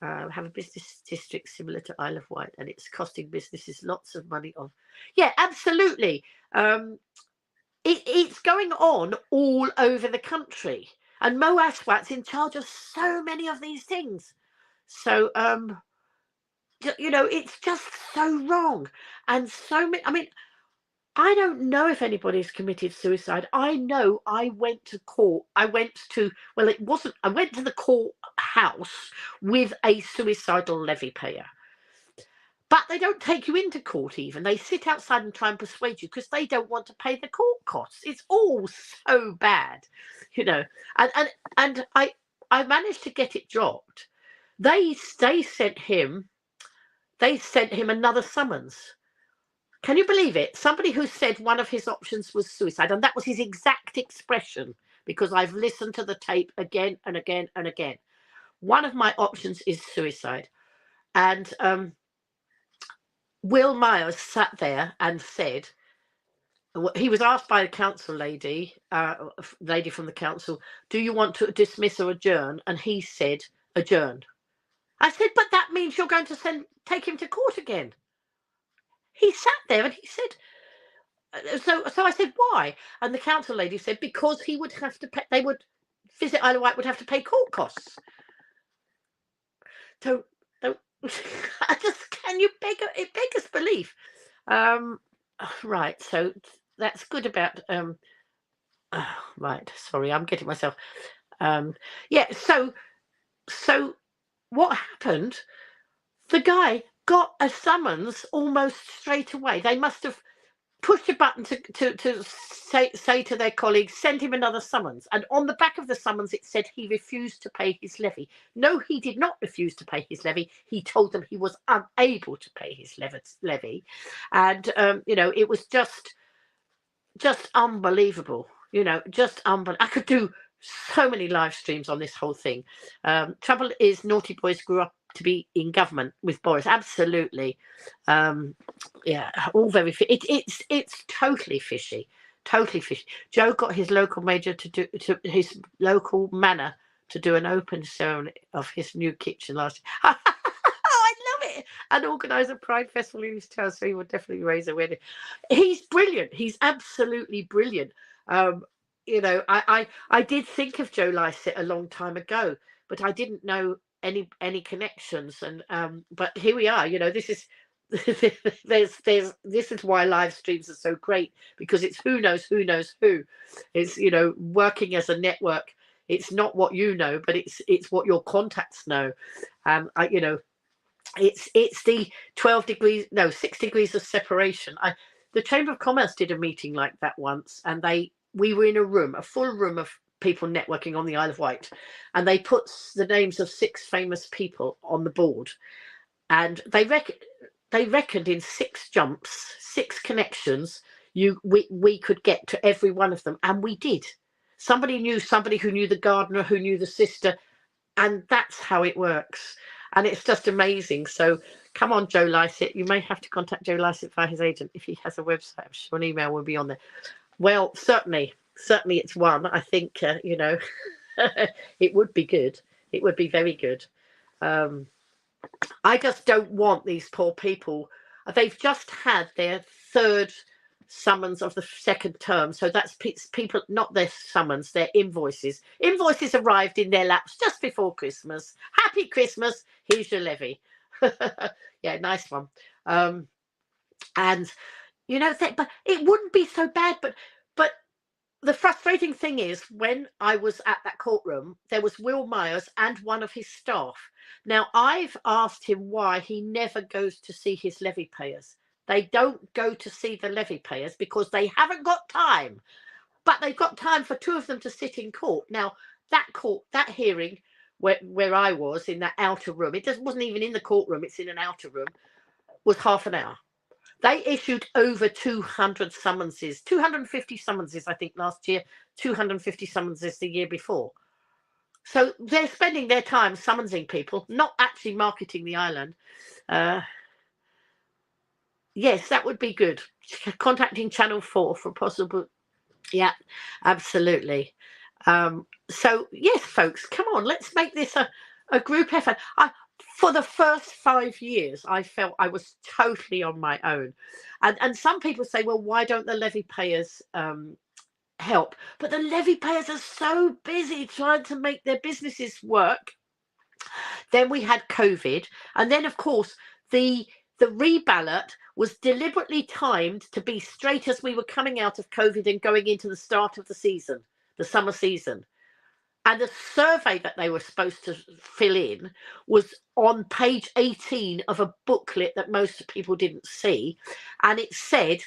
Have a business district similar to Isle of Wight, and it's costing businesses lots of money. Yeah, absolutely. It's going on all over the country. And Mo Aswat's in charge of so many of these things. So, you know, it's just so wrong. And so many, I mean, I don't know if anybody's committed suicide. I know I went to court. I went to the courthouse with a suicidal levy payer. But they don't take you into court even. They sit outside and try and persuade you because they don't want to pay the court costs. It's all so bad, you know. And I managed to get it dropped. They sent him another summons. Can you believe it? Somebody who said one of his options was suicide, and that was his exact expression, because I've listened to the tape again and again and again. One of my options is suicide. And Will Myers sat there and said, he was asked by a council lady from the council, do you want to dismiss or adjourn? And he said, adjourn. I said, but that means you're going to take him to court again. He sat there and he said, so I said, why? And the council lady said, because he would have to pay, they would visit Isle of Wight would have to pay court costs. Don't I just, can you it beggars belief. Right, so that's good about right, sorry, I'm getting myself yeah, so what happened, the guy got a summons almost straight away. They must have pushed a button to say to their colleagues, send him another summons. And on the back of the summons, it said he refused to pay his levy. No, he did not refuse to pay his levy. He told them he was unable to pay his levy. And, you know, it was just unbelievable. You know, just unbelievable. I could do so many live streams on this whole thing. Trouble is, naughty boys grew up to be in government with Boris. Absolutely. Yeah, all very it's totally fishy. Totally fishy. Joe got his local major his local manor to do an open ceremony of his new kitchen last year. I love it. And organise a Pride Festival in his town, so he will definitely raise awareness. He's brilliant. He's absolutely brilliant. I did think of Joe Lycett a long time ago, but I didn't know any connections. And but here we are. This is this is why live streams are so great, because it's who knows who. It's working as a network. It's not what you know, but it's what your contacts know. It's the 6 degrees of separation. The Chamber of Commerce did a meeting like that once, and we were in a full room of people networking on the Isle of Wight, and they put the names of 6 famous people on the board, and they reckoned in 6 jumps, 6 connections, we could get to every one of them, and we did. Somebody knew somebody who knew the gardener, who knew the sister, and that's how it works. And it's just amazing. So come on, Joe Lycett. You may have to contact Joe Lycett via his agent if he has a website. I'm sure an email will be on there. Well, certainly it's one. I think, it would be good. It would be very good. I just don't want these poor people. They've just had their 3rd summons of the 2nd term. So that's people, not their summons, their invoices. Invoices arrived in their laps just before Christmas. Happy Christmas. Here's your levy. Yeah, nice one. And, but it wouldn't be so bad. But the frustrating thing is, when I was at that courtroom, there was Will Myers and one of his staff. Now, I've asked him why he never goes to see his levy payers. They don't go to see the levy payers because they haven't got time. But they've got time for 2 of them to sit in court. Now, that hearing where I was in that outer room, it wasn't even in the courtroom, it's in an outer room, was half an hour. They issued over 200 summonses, 250 summonses, I think, last year, 250 summonses the year before. So they're spending their time summonsing people, not actually marketing the island. Yes, that would be good. Contacting Channel 4 for possible. Yeah, absolutely. So yes, folks, come on, let's make this a group effort. For the first 5 years, I felt I was totally on my own. And some people say, well, why don't the levy payers help? But the levy payers are so busy trying to make their businesses work. Then we had COVID. And then, of course, the reballot was deliberately timed to be straight as we were coming out of COVID and going into the start of the season, the summer season. And the survey that they were supposed to fill in was on page 18 of a booklet that most people didn't see. And it said,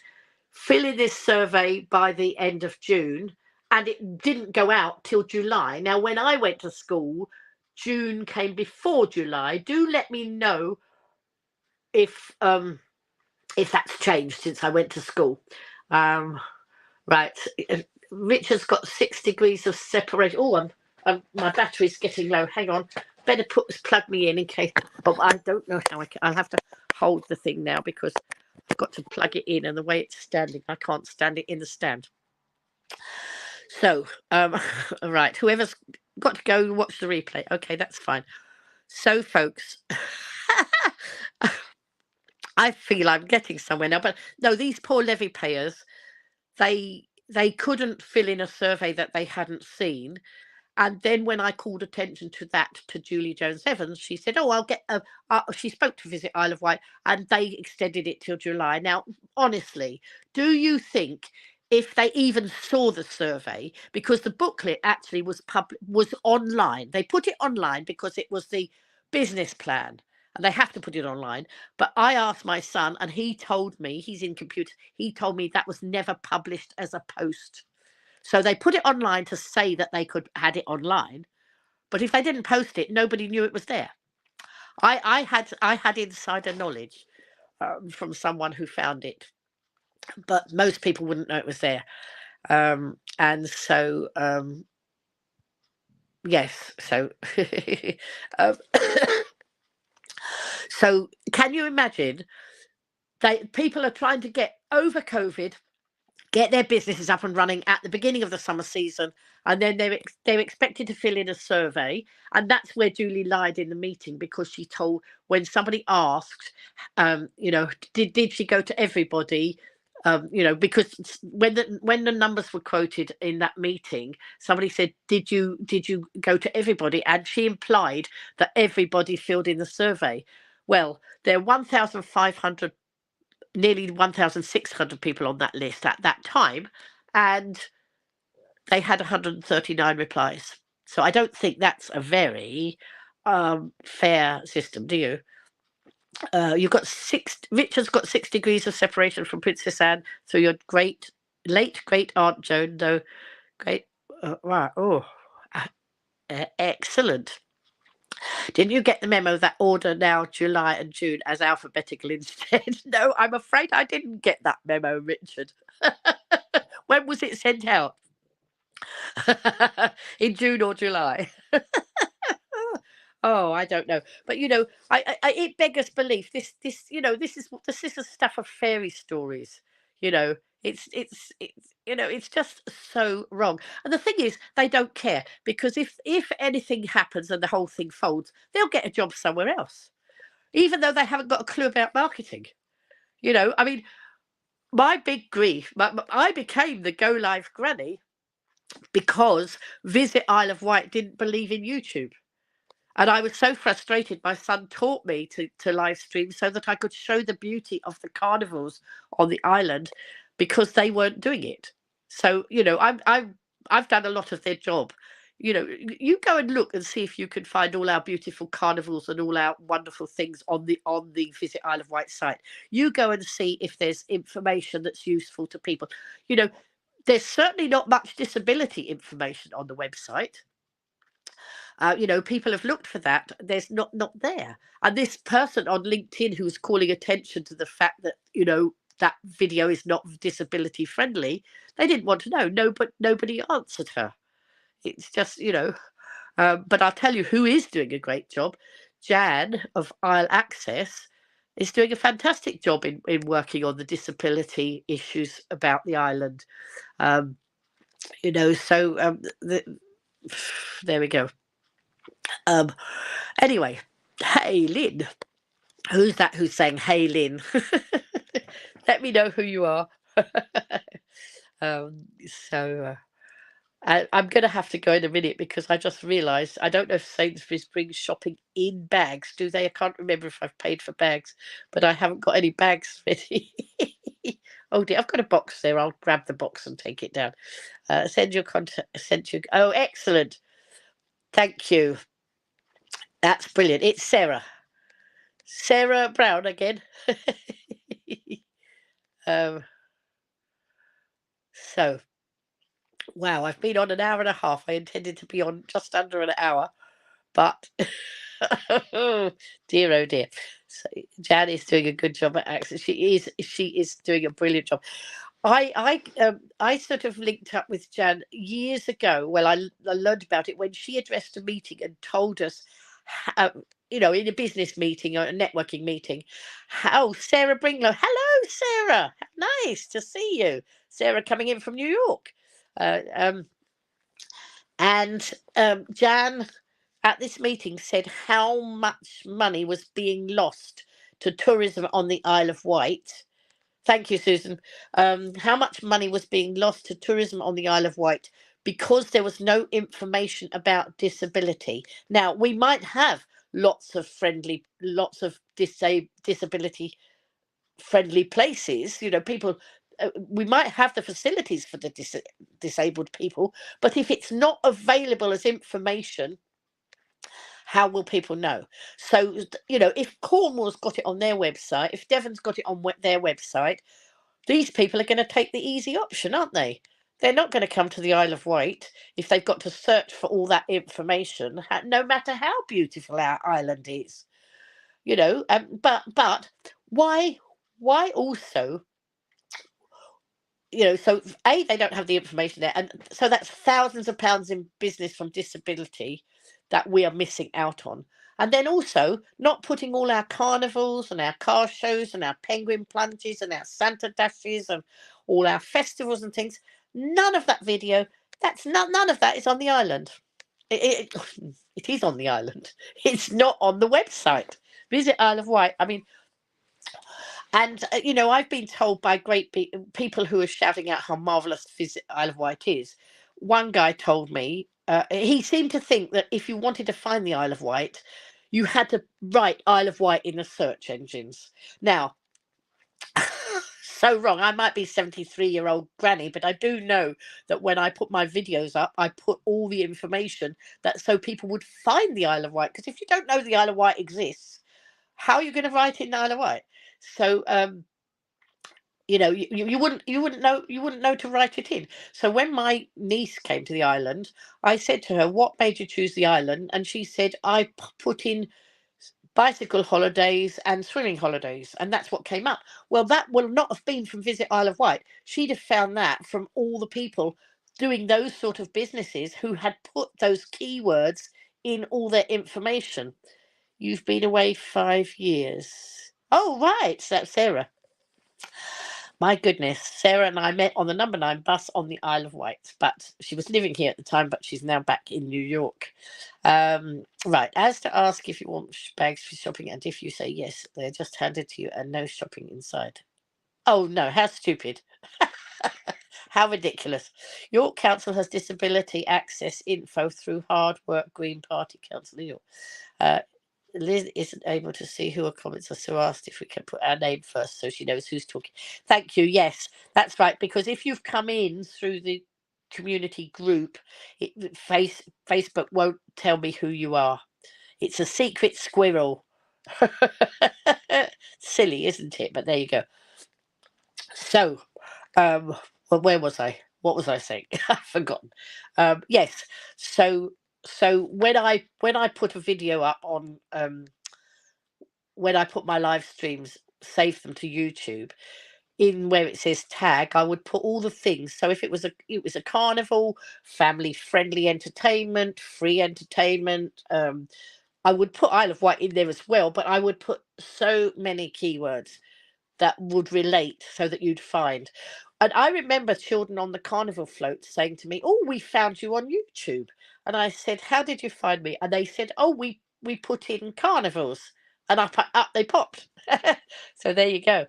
fill in this survey by the end of June. And it didn't go out till July. Now, when I went to school, June came before July. Do let me know if that's changed since I went to school. Right. Richard's got 6 degrees of separation. Oh, my battery's getting low. Hang on. Better plug me in case. Oh, I don't know how I'll have to hold the thing now because I've got to plug it in, and the way it's standing, I can't stand it in the stand. So, right. Whoever's got to go watch the replay. Okay, that's fine. So, folks, I feel I'm getting somewhere now, but no, these poor levy payers, they couldn't fill in a survey that they hadn't seen. And then when I called attention to that to Julie Jones-Evans, she said, oh, I'll get she spoke to Visit Isle of Wight, and they extended it till July. Now, honestly, do you think if they even saw the survey, because the booklet actually was online, they put it online because it was the business plan, and they have to put it online. But I asked my son, and he told me, he's in computers, he told me that was never published as a post. So they put it online to say that they had it online, but if they didn't post it, nobody knew it was there. I had insider knowledge from someone who found it, but most people wouldn't know it was there. And so yes, so so can you imagine? People are trying to get over COVID, get their businesses up and running at the beginning of the summer season, and then they're expected to fill in a survey. And that's where Julie lied in the meeting, because she told, when somebody asked, did she go to everybody, because when the numbers were quoted in that meeting, somebody said, did you go to everybody? And she implied that everybody filled in the survey. Well, there are 1,500, nearly 1,600 people on that list at that time, and they had 139 replies. So I don't think that's a very fair system, do you? You've got Richard's got 6 degrees of separation from Princess Anne, so your late great Aunt Joan, though great. Wow, excellent. Didn't you get the memo that order now July and June as alphabetical instead? No, I'm afraid I didn't get that memo, Richard. When was it sent out? In June or July? Oh, I don't know. But it beggars belief. This is the stuff of fairy stories. It's just so wrong. And the thing is, they don't care, because if anything happens and the whole thing folds, they'll get a job somewhere else, even though they haven't got a clue about marketing. I mean, my big grief. I became the Go Live granny because Visit Isle of Wight didn't believe in YouTube. And I was so frustrated. My son taught me to live stream so that I could show the beauty of the carnivals on the island, because they weren't doing it. So, I've done a lot of their job. You go and look and see if you can find all our beautiful carnivals and all our wonderful things on the Visit Isle of Wight site. You go and see if there's information that's useful to people. There's certainly not much disability information on the website. People have looked for that. There's not there. And this person on LinkedIn who's calling attention to the fact that, that video is not disability friendly, they didn't want to know. No, but nobody answered her. It's just, but I'll tell you who is doing a great job. Jan of Isle Access is doing a fantastic job in working on the disability issues about the island. There we go. Anyway, hey Lynn, who's that who's saying hey Lynn? Let me know who you are. I'm going to have to go in a minute, because I just realised I don't know if Sainsbury's brings shopping in bags, do they? I can't remember if I've paid for bags, but I haven't got any bags ready. Oh dear, I've got a box there. I'll grab the box and take it down. Send your contact. Oh, excellent. Thank you. That's brilliant. It's Sarah Brown again. So, wow, I've been on an hour and a half. I intended to be on just under an hour, but dear, oh dear. So Jan is doing a good job at Access. She is doing a brilliant job. I sort of linked up with Jan years ago. Well, I learned about it when she addressed a meeting and told us, in a business meeting or a networking meeting, how Sarah Bringlow. Hello, Sarah. Nice to see you. Sarah coming in from New York. Jan at this meeting said how much money was being lost to tourism on the Isle of Wight. Thank you, Susan. How much money was being lost to tourism on the Isle of Wight because there was no information about disability. Now, we might have lots of disability friendly places, people. We might have the facilities for the disabled people, but if it's not available as information, how will people know? So, if Cornwall's got it on their website, if Devon's got it on their website, these people are going to take the easy option, aren't they? They're not going to come to the Isle of Wight if they've got to search for all that information, no matter how beautiful our island is. But why also? So they don't have the information there, and so that's thousands of pounds in business from disability that we are missing out on. And then also not putting all our carnivals and our car shows and our penguin plunges and our Santa dashes and all our festivals and things. None of that video, none of that is on the island. It is on the island. It's not on the website. Visit Isle of Wight. I mean, and I've been told by great people who are shouting out how marvelous Visit Isle of Wight is. One guy told me he seemed to think that if you wanted to find the Isle of Wight, you had to write Isle of Wight in the search engines. Now, so wrong. I might be 73-year-old granny, but I do know that when I put my videos up, I put all the information so people would find the Isle of Wight. Because if you don't know the Isle of Wight exists, how are you going to write in Isle of Wight? So you wouldn't know to write it in. So when my niece came to the island, I said to her, "What made you choose the island?" And she said, "I put in bicycle holidays and swimming holidays, and that's what came up." Well, that will not have been from Visit Isle of Wight. She'd have found that from all the people doing those sort of businesses who had put those keywords in all their information. You've been away 5 years. Oh, right. So that's Sarah. My goodness, Sarah and I met on the number 9 bus on the Isle of Wight, but she was living here at the time, but she's now back in New York. Right, as to ask if you want bags for shopping, and if you say yes, they're just handed to you and no shopping inside. Oh no, how stupid. How ridiculous. York Council has disability access info through Hard Work Green Party Council New York. Liz isn't able to see who her comments are, so asked if we can put our name first so she knows who's talking. Thank you. Yes, that's right. Because if you've come in through the community group, Facebook won't tell me who you are. It's a secret squirrel. Silly, isn't it? But there you go. So, well, where was I? What was I saying? I've forgotten. Yes. So when I put a video up on when I put my live streams, save them to YouTube, in where it says tag, I would put all the things. So if it was a carnival, family friendly entertainment, free entertainment, I would put Isle of Wight in there as well, but I would put so many keywords that would relate so that you'd find. And I remember children on the carnival float saying to me, "Oh, we found you on YouTube." And I said, "How did you find me?" And they said, "Oh, we put in carnivals." And up they popped. So there you go.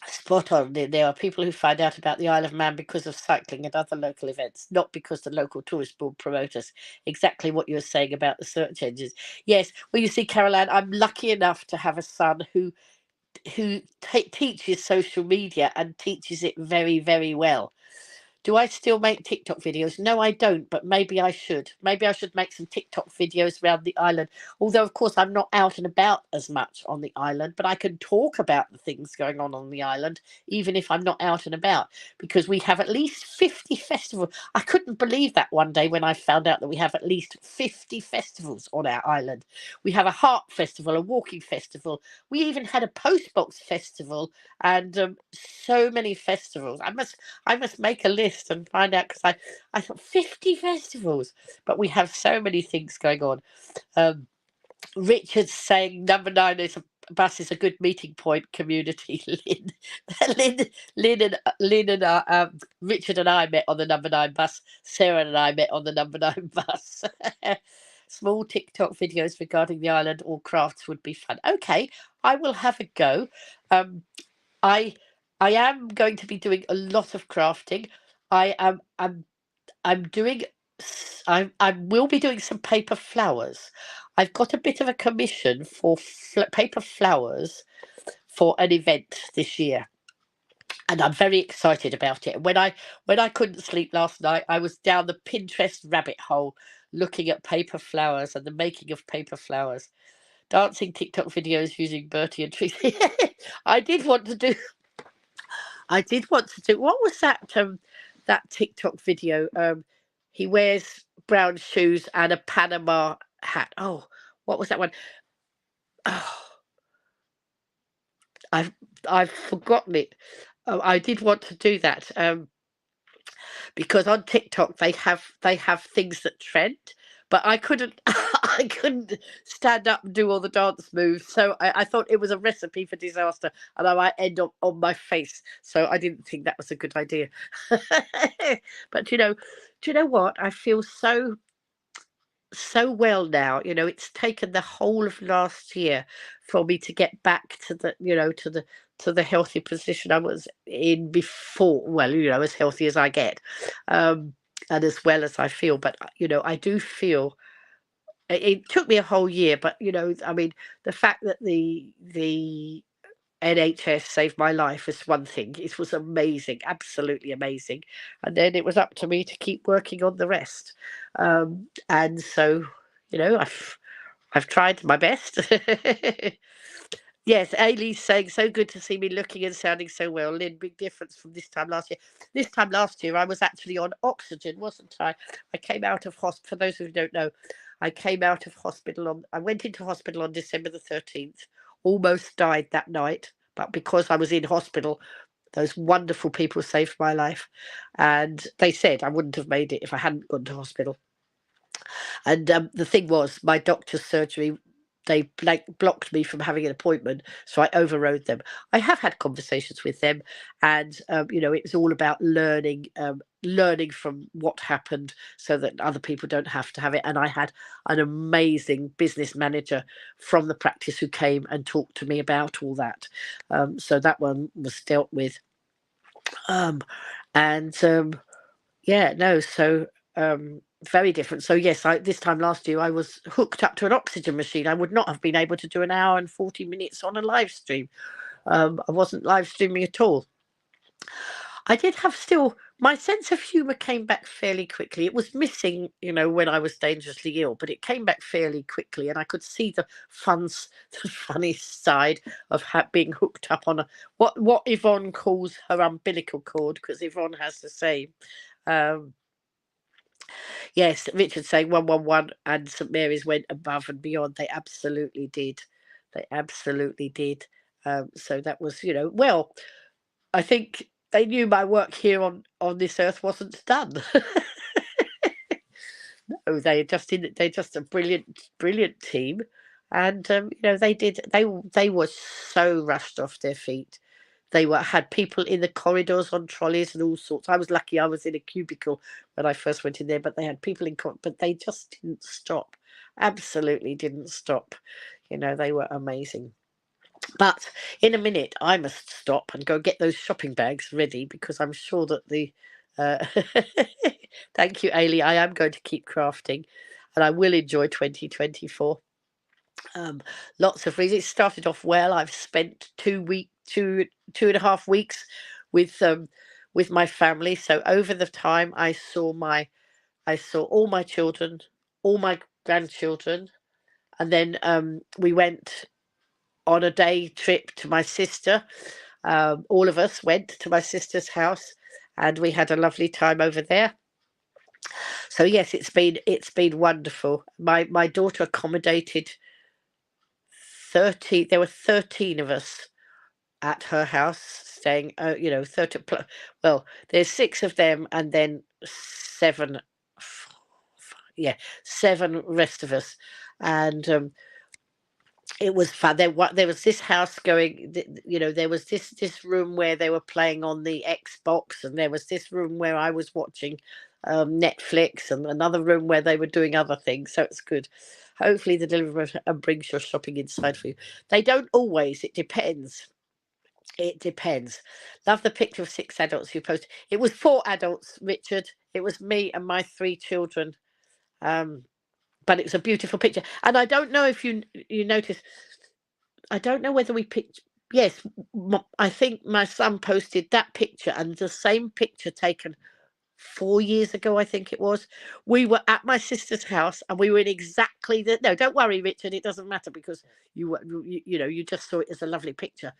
Spot on. There are people who find out about the Isle of Man because of cycling and other local events, not because the local tourist board promote us. Exactly what you were saying about the search engines. Yes. Well, you see, Caroline, I'm lucky enough to have a son who teaches social media and teaches it very, very well. Do I still make TikTok videos? No, I don't, but maybe I should. Maybe I should make some TikTok videos around the island. Although, of course, I'm not out and about as much on the island, but I can talk about the things going on the island, even if I'm not out and about, because we have at least 50 festivals. I couldn't believe that one day when I found out that we have at least 50 festivals on our island. We have a heart festival, a walking festival. We even had a postbox festival, and so many festivals. I must make a list and find out, because I thought 50 festivals, but we have so many things going on. Richard's saying number 9 is bus is a good meeting point community. Lynn and Richard and I met on the number 9 bus. Sarah and I met on the number 9 bus. Small TikTok videos regarding the island or crafts would be fun. Okay, I will have a go. I am going to be doing a lot of crafting. I will be doing some paper flowers. I've got a bit of a commission for paper flowers for an event this year, and I'm very excited about it. When I couldn't sleep last night, I was down the Pinterest rabbit hole looking at paper flowers and the making of paper flowers. Dancing TikTok videos using Bertie and Tracy. I did want to do. What was that TikTok video? He wears brown shoes and a Panama hat. Oh, what was that one? Oh, I've forgotten it. I did want to do that because on TikTok they have things that trend, but I couldn't I couldn't stand up and do all the dance moves. So I thought it was a recipe for disaster, and I might end up on my face. So I didn't think that was a good idea. But do you know what? I feel so well now. It's taken the whole of last year for me to get back to the healthy position I was in before. Well, as healthy as I get, um, and as well as I feel. But I do feel it took me a whole year. But I mean, the fact that the NHS saved my life is one thing. It was amazing, absolutely amazing. And then it was up to me to keep working on the rest. And so, I've tried my best. Yes, Ailey's saying, so good to see me looking and sounding so well. Lynn, big difference from this time last year. This time last year, I was actually on oxygen, wasn't I? I came out of hospital. For those who don't know, I came out of hospital I went into hospital on December the 13th, almost died that night. But because I was in hospital, those wonderful people saved my life. And they said I wouldn't have made it if I hadn't gone to hospital. And the thing was, my doctor's surgery, they blocked me from having an appointment, so I overrode them. I have had conversations with them, and it was all about learning from what happened, so that other people don't have to have it. And I had an amazing business manager from the practice who came and talked to me about all that. So that one was dealt with. And yeah, no, so very different. So yes, this time last year I was hooked up to an oxygen machine. I would not have been able to do an hour and 40 minutes on a live stream. I wasn't live streaming at all. I did have still my sense of humour came back fairly quickly. It was missing, when I was dangerously ill, but it came back fairly quickly, and I could see the the funny side of being hooked up on what Yvonne calls her umbilical cord, because Yvonne has the same. Um, Yes, Richard saying 111 and St Mary's went above and beyond. They absolutely did. They absolutely did. So that was, well, I think they knew my work here on this earth wasn't done. No, they're just a brilliant team, and they were so rushed off their feet. They had people in the corridors on trolleys and all sorts. I was lucky I was in a cubicle when I first went in there, but they had people but they just didn't stop. Absolutely didn't stop. They were amazing. But in a minute, I must stop and go get those shopping bags ready, because I'm sure that uh, thank you, Ailey. I am going to keep crafting, and I will enjoy 2024. Lots of reasons. It started off well. I've spent 2.5 weeks with my family. So over the time, I saw all my children, all my grandchildren, and then we went on a day trip to my sister. All of us went to my sister's house, and we had a lovely time over there. So yes, it's been wonderful. My daughter accommodated 30. There were 13 of us at her house staying. 30. Well, there's 6 of them, and then 7. Yeah, 7 rest of us, and it was fun. There was this house going. There was this room where they were playing on the Xbox, and there was this room where I was watching Netflix, and another room where they were doing other things. So it's good. Hopefully, the deliverer brings your shopping inside for you. They don't always. It depends. It depends. Love the picture of 6 adults who posted. It was 4 adults, Richard. It was me and my 3 children. But it was a beautiful picture. And I don't know if you noticed. I don't know whether we picked. Yes, I think my son posted that picture, and the same picture taken 4 years ago, I think it was. We were at my sister's house, and we were in exactly the. No, don't worry, Richard. It doesn't matter, because you just saw it as a lovely picture.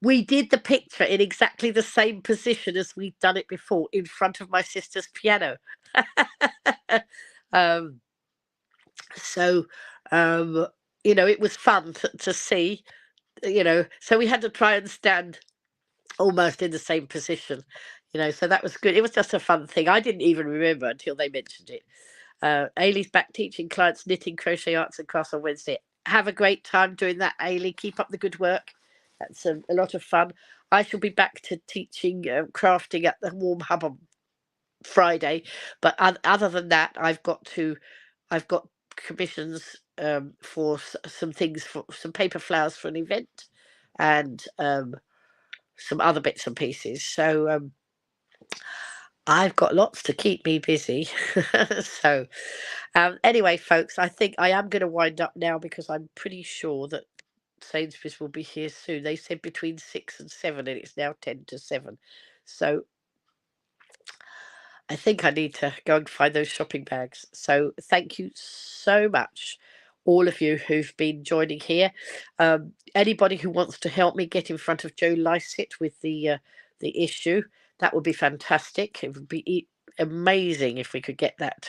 We did the picture in exactly the same position as we'd done it before, in front of my sister's piano. um, so, it was fun to see. So we had to try and stand almost in the same position. So that was good. It was just a fun thing. I didn't even remember until they mentioned it. Ailey's back teaching clients knitting, crochet, arts and crafts on Wednesday. Have a great time doing that, Ailey. Keep up the good work. That's a lot of fun. I shall be back to teaching crafting at the Warm Hub on Friday, but other than that, I've got commissions for some things, for some paper flowers for an event, and some other bits and pieces. So I've got lots to keep me busy. So anyway, folks, I think I am going to wind up now because I'm pretty sure that Sainsbury's will be here soon. They said between 6 and 7, and it's now 10 to 7. So I think I need to go and find those shopping bags. So thank you so much, all of you who've been joining here. Anybody who wants to help me get in front of Joe Lycett with the issue, that would be fantastic. It would be amazing if we could get that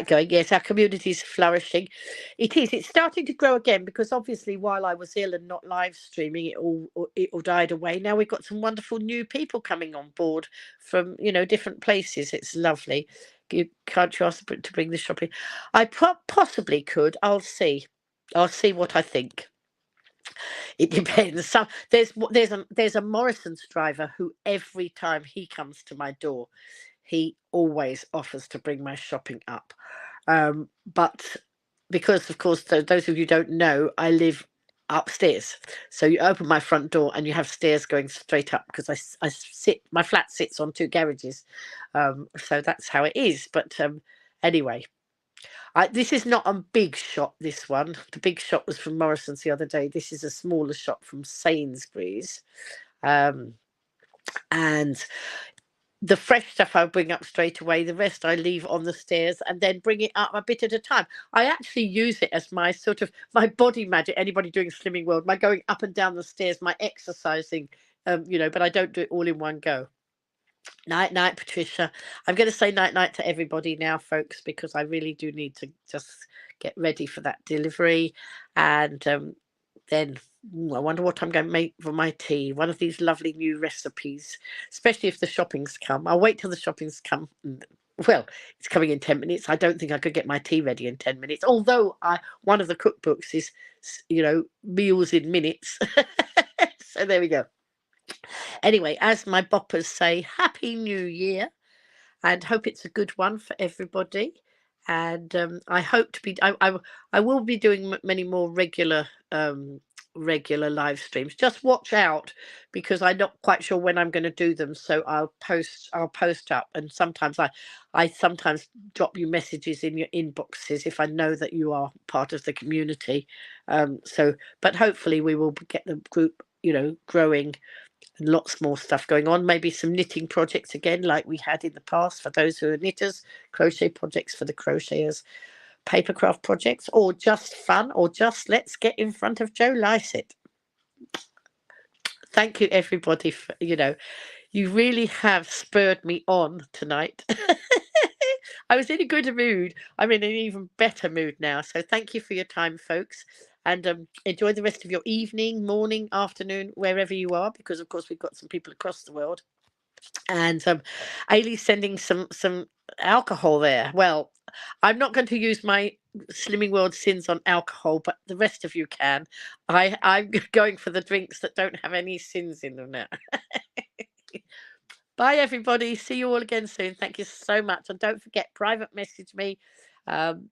going. Yes, our community is flourishing. It is. It's starting to grow again because obviously while I was ill and not live streaming, it all died away. Now we've got some wonderful new people coming on board from different places. It's lovely. Can't you ask to bring the shopping? I possibly could. I'll see. I'll see what I think. It depends. There's a Morrison's driver who every time he comes to my door, he always offers to bring my shopping up. But because, of course, those of you who don't know, I live upstairs. So you open my front door and you have stairs going straight up because my flat sits on 2 garages. So that's how it is. But anyway, this is not a big shop, this one. The big shop was from Morrison's the other day. This is a smaller shop from Sainsbury's. And the fresh stuff I bring up straight away. The rest I leave on the stairs and then bring it up a bit at a time. I actually use it as my sort of my body magic. Anybody doing Slimming World, my going up and down the stairs, my exercising, but I don't do it all in one go. Night, night, Patricia. I'm going to say night, night to everybody now, folks, because I really do need to just get ready for that delivery. And then I wonder what I'm going to make for my tea. One of these lovely new recipes, especially if the shopping's come. I'll wait till the shopping's come. Well, it's coming in 10 minutes. I don't think I could get my tea ready in 10 minutes. Although one of the cookbooks is, meals in minutes. So there we go. Anyway, as my boppers say, Happy New Year, and hope it's a good one for everybody. And I hope to be. I will be doing many more regular live streams. Just watch out because I'm not quite sure when I'm going to do them. So I'll post up, and sometimes I sometimes drop you messages in your inboxes if I know that you are part of the community. But hopefully we will get the group growing. And lots more stuff going on. Maybe some knitting projects again, like we had in the past for those who are knitters, crochet projects for the crocheters, papercraft projects, or just fun, or just let's get in front of Joe Lycett. Thank you, everybody. For, you really have spurred me on tonight. I was in a good mood. I'm in an even better mood now. So thank you for your time, folks. And enjoy the rest of your evening, morning, afternoon, wherever you are, because of course we've got some people across the world. And Ailey's sending some alcohol there. Well, I'm not going to use my Slimming World sins on alcohol, but the rest of you can. I'm going for the drinks that don't have any sins in them now. Bye, everybody. See you all again soon. Thank you so much. And don't forget, private message me.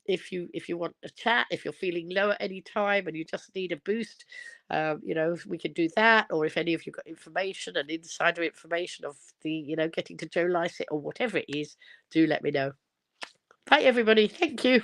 If you want to chat, if you're feeling low at any time and you just need a boost, we can do that. Or if any of you got information and insider information of the, getting to Joe Lycett or whatever it is, do let me know. Bye, everybody. Thank you.